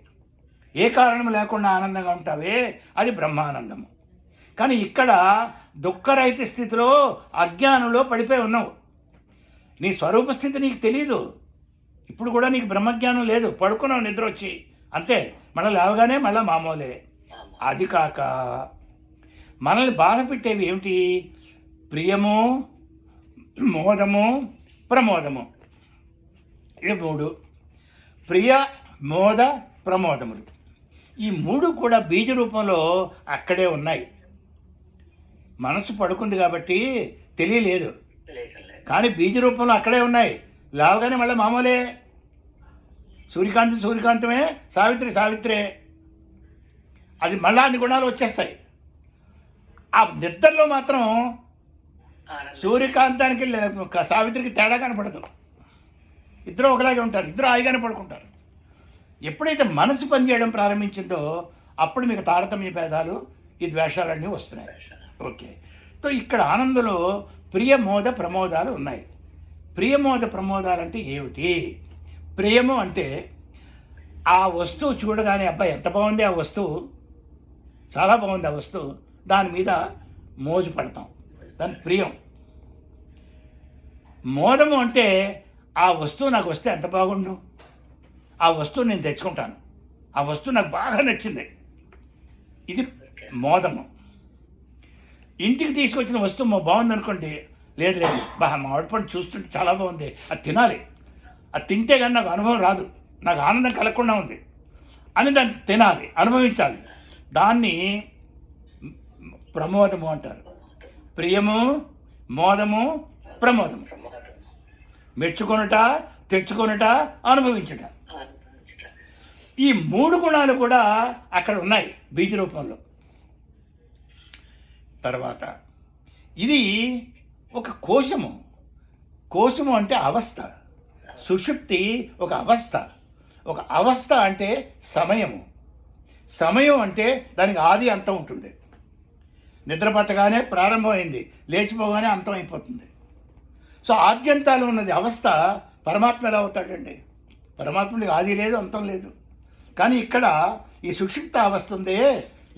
ఏ కారణం లేకుండా ఆనందంగా ఉంటావే, అది బ్రహ్మానందము. కానీ ఇక్కడ దుఃఖరహిత స్థితిలో అజ్ఞానంలో పడిపోయి ఉన్నావు. నీ స్వరూప స్థితి నీకు తెలీదు. ఇప్పుడు కూడా నీకు బ్రహ్మజ్ఞానం లేదు, పడుకున్నావు నిద్ర వచ్చి అంతే. మళ్ళీ లేవగానే మళ్ళీ మామూలే. అది కాక మనల్ని బాధ పెట్టేవి ఏమిటి? ప్రియము, మోదము, ప్రమోదము. ఇవి మూడు. ప్రియ, మోద, ప్రమోదములు. ఈ మూడు కూడా బీజ రూపంలో అక్కడే ఉన్నాయి. మనసు పడుకుంది కాబట్టి తెలియలేదు, కానీ బీజ రూపంలో అక్కడే ఉన్నాయి. లేవగానే మళ్ళీ మామూలే. సూర్యకాంతమే, సావిత్రే. అది మళ్ళా అన్ని గుణాలు వచ్చేస్తాయి. ఆ నిద్రలో మాత్రం సూర్యకాంతానికి సావిత్రికి తేడా కనపడదు. ఇద్దరు ఒకలాగే ఉంటారు, ఇద్దరు హాయిగానే పడుకుంటారు. ఎప్పుడైతే మనసు పనిచేయడం ప్రారంభించిందో అప్పుడు మీకు తారతమ్య భేదాలు, ఈ ద్వేషాలన్నీ వస్తున్నాయి. ఓకే. సో ఇక్కడ ఆనందంలో ప్రియమోద ప్రమోదాలు ఉన్నాయి. ప్రియమోద ప్రమోదాలు అంటే ఏమిటి? ప్రియము అంటే ఆ వస్తువు చూడగానే అబ్బాయి ఎంత బాగుంది ఆ వస్తువు, చాలా బాగుంది ఆ వస్తువు, దాని మీద మోజు పడతాం, దాని ప్రియం. మోదము అంటే ఆ వస్తువు నాకు వస్తే ఎంత బాగుండు, ఆ వస్తువు నేను తెచ్చుకుంటాను, ఆ వస్తువు నాకు బాగా నచ్చింది, ఇది మోదము. ఇంటికి తీసుకొచ్చిన వస్తువు బాగుంది అనుకోండి, లేదు మామిడి పండు చూస్తుంటే చాలా బాగుంది, అది తినాలి, అది తింటే కానీ నాకు అనుభవం రాదు, నాకు ఆనందం కలగకుండా ఉంది అని దాన్ని తినాలి, అనుభవించాలి. దాన్ని ప్రమోదము అంటారు. ప్రియము, మోదము, ప్రమోదము. మెచ్చుకొనుట, తెచ్చుకొనుట, అనుభవించుట. ఈ మూడు గుణాలు కూడా అక్కడ ఉన్నాయి బీజ రూపంలో. తర్వాత ఇది ఒక కోశము అంటే అవస్థ. సుషుప్తి ఒక అవస్థ అంటే సమయం అంటే దానికి ఆది అంతం ఉంటుంది. నిద్ర పట్టగానే ప్రారంభమైంది, లేచిపోగానే అంతం అయిపోతుంది. సో ఆద్యంతాలు ఉన్నది అవస్థ. పరమాత్మ ఎలా అవుతాడండి? పరమాత్ముడికి ఆది లేదు, అంతం లేదు. కానీ ఇక్కడ ఈ సుషుప్త అవస్థ ఉందే,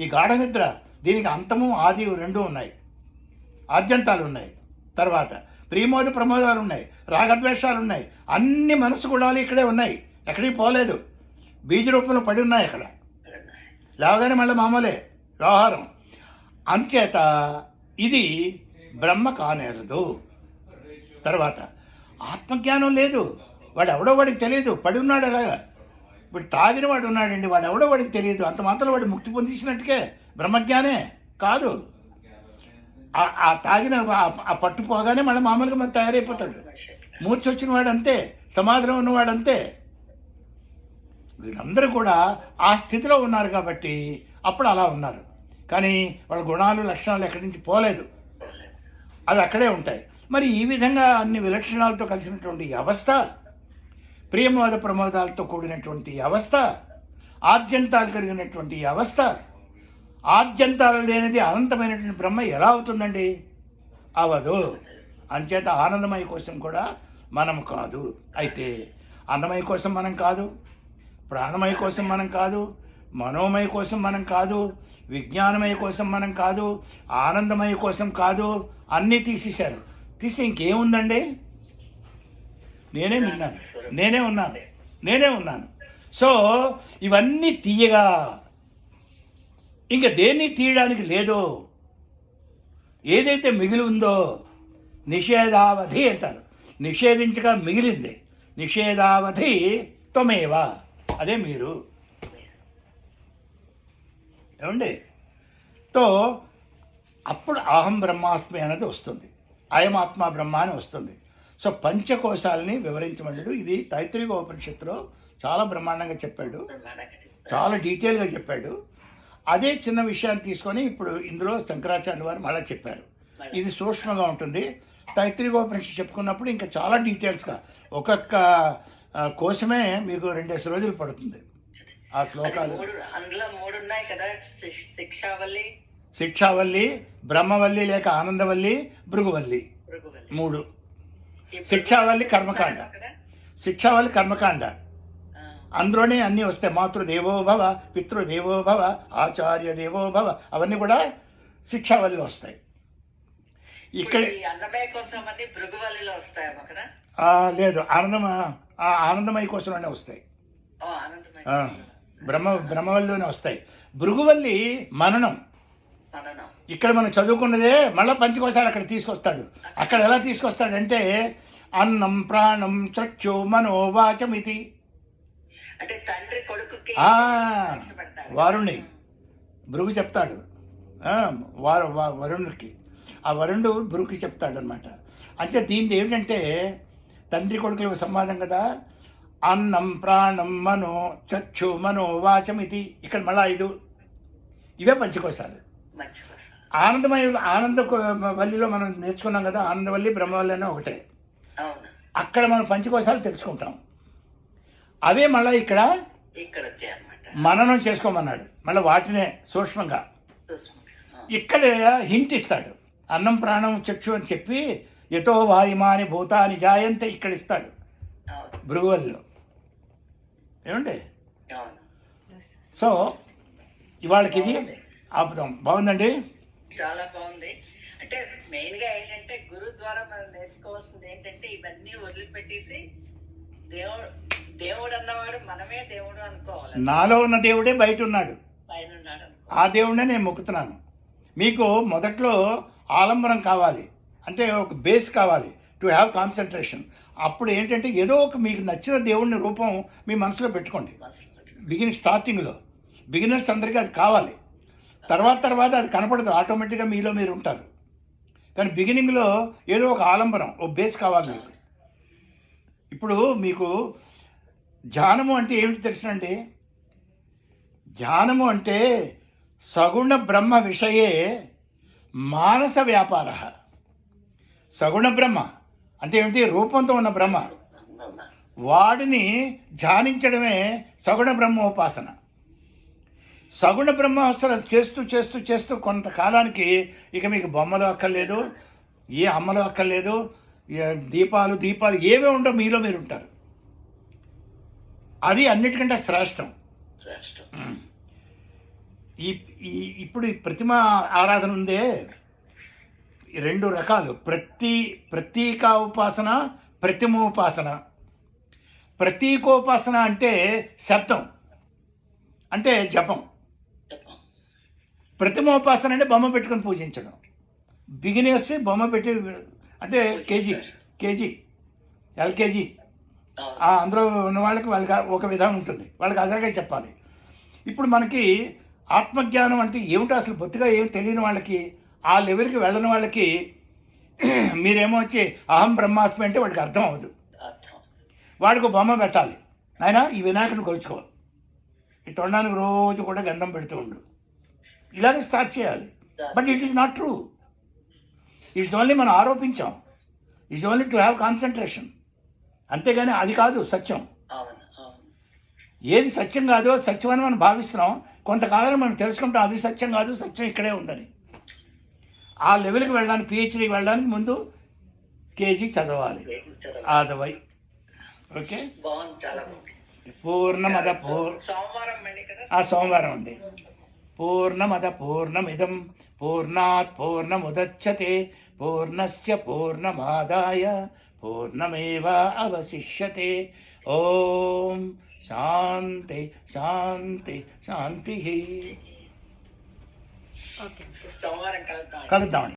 ఈ గాఢ నిద్ర, దీనికి అంతము ఆది రెండూ ఉన్నాయి, ఆద్యంతాలు ఉన్నాయి. తర్వాత ప్రియమోద ప్రమోదాలు ఉన్నాయి, రాగద్వేషాలు ఉన్నాయి, అన్ని మనసు గుణాలు ఇక్కడే ఉన్నాయి, ఎక్కడికి పోలేదు, బీజ రూపంలో పడి ఉన్నాయి అక్కడ. లేవగానే మళ్ళీ మామూలే వ్యవహారం. అంచేత ఇది బ్రహ్మ కానేరదు. తర్వాత ఆత్మజ్ఞానం లేదు, వాడు ఎవడో వాడికి తెలియదు, పడి ఉన్నాడు అలాగా. ఇప్పుడు తాగిన వాడు ఉన్నాడండి, వాడు ఎవడో వాడికి తెలియదు, అంత మాత్రం వాడు ముక్తి పొందించినట్టుకే బ్రహ్మజ్ఞానే కాదు. ఆ తాగిన ఆ పట్టు పోగానే మళ్ళీ మామూలుగా మనం తయారైపోతాడు. మూర్ఛ వచ్చిన వాడు అంతే, సమాధిలో ఉన్నవాడు అంతే. వీళ్ళందరూ కూడా ఆ స్థితిలో ఉన్నారు కాబట్టి అప్పుడు అలా ఉన్నారు. కానీ వాళ్ళ గుణాలు లక్షణాలు ఎక్కడి నుంచి పోలేదు, అవి అక్కడే ఉంటాయి. మరి ఈ విధంగా అన్ని విలక్షణాలతో కలిసినటువంటి అవస్థ ప్రియమోద ప్రమోదాలతో కూడినటువంటి అవస్థ, ఆద్యంతాలు కలిగినటువంటి అవస్థ, ఆద్యంతాలు లేనిది అనంతమైనటువంటి బ్రహ్మ ఎలా అవుతుందండి? అవదు. అంచేత ఆనందమయ కోసం కూడా మనం కాదు. అయితే అన్నమయ కోసం మనం కాదు, ప్రాణమయ కోసం మనం కాదు, మనోమయ కోసం మనం కాదు, విజ్ఞానమయ కోసం మనం కాదు, ఆనందమయ కోసం కాదు. అన్నీ తీసేశారు. తీసి ఇంకేముందండి? నేనే ఉన్నాను. సో ఇవన్నీ తీయగా ఇంకా దేన్ని తీయడానికి లేదో, ఏదైతే మిగిలి ఉందో నిషేధావధి అంటారు. నిషేధించగా మిగిలింది. నిషేధావధి త్వమేవా, అదే మీరు. ఏమండి? తో అప్పుడు అహం బ్రహ్మాస్మి అనేది వస్తుంది, అయమాత్మ బ్రహ్మ అని వస్తుంది. సో పంచకోశాలని వివరించమన్నాడు. ఇది తైత్తిరీయ ఉపనిషత్తులో చాలా బ్రహ్మాండంగా చెప్పాడు, చాలా డీటెయిల్గా చెప్పాడు. అదే చిన్న విషయాన్ని తీసుకొని ఇప్పుడు ఇందులో శంకరాచార్య వారు మళ్ళీ చెప్పారు. ఇది సూక్ష్మంగా ఉంటుంది. తైత్తిరీయ ఉపనిషత్తు చెప్పుకున్నప్పుడు ఇంకా చాలా డీటెయిల్స్గా ఒక్కొక్క కోసమే మీకు 2 రోజులు పడుతుంది ఆ శ్లోకాలు. అందులో 3 ఉన్నాయి కదా, శిక్షావల్లి, బ్రహ్మవల్లి లేక ఆనందవల్లి, భృగువల్లి, 3. శిక్షావల్లి కర్మకాండ, శిక్షావల్లి కర్మకాండ. అందులోనే అన్నీ వస్తాయి. మాతృదేవో భవ, పితృదేవో భవ, ఆచార్య దేవో భవ, అవన్నీ కూడా శిక్షావల్లిలో వస్తాయి. ఇక్కడ లేదు, ఆనందమయ కోసంలోనే వస్తాయి. బ్రహ్మవల్లిలోనే వస్తాయి. భృగువల్లి మననం. ఇక్కడ మనం చదువుకున్నదే మళ్ళీ పంచకోశాలు అక్కడ తీసుకొస్తాడు. అక్కడ ఎలా తీసుకొస్తాడంటే అన్నం ప్రాణం చక్షు మనోవాచమితి, అంటే తండ్రి కొడుకుకి వరుణి భృగు చెప్తాడు, వరుణుడికి. ఆ వరుణుడు భృగుకి చెప్తాడు అనమాట. అంటే దీనిది ఏమిటంటే తండ్రి కొడుకులకు సంవాదం కదా. అన్నం ప్రాణం మనో చక్షు మనో వాచమితి, ఇక్కడ మళ్ళా 5. ఇవే పంచకోశాలు. ఆనంద వల్లిలో మనం నేర్చుకున్నాం కదా, ఆనందవల్లి బ్రహ్మవల్లి అనే ఒకటే. అక్కడ మనం పంచకోశాలు తెలుసుకుంటాం. అవే మళ్ళీ ఇక్కడ మననం చేసుకోమన్నాడు. మళ్ళీ వాటినే సూక్ష్మంగా ఇక్కడ హింట్ ఇస్తాడు. అన్నం ప్రాణం చక్షు అని చెప్పి యతో వాయుమాని భూతాని జాయంతే ఇక్కడ ఇస్తాడు భృగువల్లిలో. ఏమండి? సో ఇవాళకి ఇది ఆపుదాం. బాగుందండి, చాలా బాగుంది. అంటే మెయిన్ గా ఏంటంటే గురు ద్వారా మనం నేర్చుకోవాల్సింది ఏంటంటే ఇవన్నీ వదిలిపెట్టేసి దేవుడు అన్నవాడు మనమే దేవుడు అనుకోవాలి. నాలో ఉన్న దేవుడే బయట ఉన్నాడు, పైన ఉన్నాడు. ఆ దేవుడినే నేను మొక్కుతున్నాను. మీకు మొదట్లో ఆలంబనం కావాలి, అంటే ఒక బేస్ కావాలి, టు హ్యావ్ కాన్సన్ట్రేషన్. అప్పుడు ఏంటంటే ఏదో ఒక మీకు నచ్చిన దేవుడిని రూపం మీ మనసులో పెట్టుకోండి. స్టార్టింగ్లో బిగినర్స్ అందరికీ అది కావాలి. తర్వాత అది కనపడదు, ఆటోమేటిక్గా మీలో మీరు ఉంటారు. కానీ బిగినింగ్లో ఏదో ఒక ఆలంబనం, ఒక బేస్ కావాలి మీకు. ఇప్పుడు మీకు ధ్యానము అంటే ఏమిటి తెలుసునండి? ధ్యానము అంటే సగుణ బ్రహ్మ విషయే మానస వ్యాపార. సగుణ బ్రహ్మ అంటే ఏమిటి? రూపంతో ఉన్న బ్రహ్మ, వాడిని ధ్యానించడమే సగుణ బ్రహ్మోపాసన. సగుణ బ్రహ్మోపాసన చేస్తూ చేస్తూ చేస్తూ కొంతకాలానికి ఇక మీకు బొమ్మలు అక్కర్లేదు, ఏ అమ్మలు అక్కర్లేదు, దీపాలు ఏవే ఉండవు, మీలో మీరు ఉంటారు. అది అన్నిటికంటే శ్రేష్టం. ఇప్పుడు ఈ ప్రతిమ ఆరాధన ఉందే 2 రకాలు. ప్రతీకా ఉపాసన, ప్రతిమోపాసన. ప్రతీకోపాసన అంటే శబ్దం, అంటే జపం. ప్రతిమోపాసన అంటే బొమ్మ పెట్టుకొని పూజించడం. బిగినర్స్ బొమ్మ పెట్టి, అంటే కేజీ ఎల్కేజీ అందులో ఉన్న వాళ్ళకి ఒక విధానం ఉంటుంది, వాళ్ళకి అదగా చెప్పాలి. ఇప్పుడు మనకి ఆత్మజ్ఞానం అంటే ఏమిటో అసలు బొత్తిగా ఏమి తెలియని వాళ్ళకి, ఆ లెవెల్కి వెళ్ళని వాళ్ళకి మీరేమో వచ్చి అహం బ్రహ్మాస్మి అంటే వాడికి అర్థం అవ్వదు. వాడికి బొమ్మ పెట్టాలి, నాయన ఈ వినాయకుడిని కొలుచుకో, ఈ తొండానికి రోజు కూడా గంధం పెడుతూ ఉండు, ఇలాగే స్టార్ట్ చేయాలి. But it is not true. It's only మనం ఆరోపించాం. It's only to have concentration, అంతేగాని అది కాదు సత్యం. ఏది సత్యం కాదో అది సత్యం అని మనం భావిస్తున్నాం, కొంతకాలం మనం తెలుసుకుంటాం అది సత్యం కాదు, సత్యం ఇక్కడే ఉందని. ఆ లెవెల్కి వెళ్ళడానికి, పిహెచ్డీకి వెళ్ళడానికి ముందు కేజీ చదవాలి. ఆదవై. ఓకే, బాగుంది, చాలా బాగుంది. పూర్ణమద సోమవారం మళ్ళీ కదా. సోమవారం అండి. పూర్ణమద పూర్ణమిదం పూర్ణాత్ పూర్ణముదచ్యతే పూర్ణస్య పూర్ణమాదాయ పూర్ణమేవ అవశిష్యతే. ఓం శాంతి శాంతి శాంతి. సోమవారం కలుద్దాం. కలుద్దాం.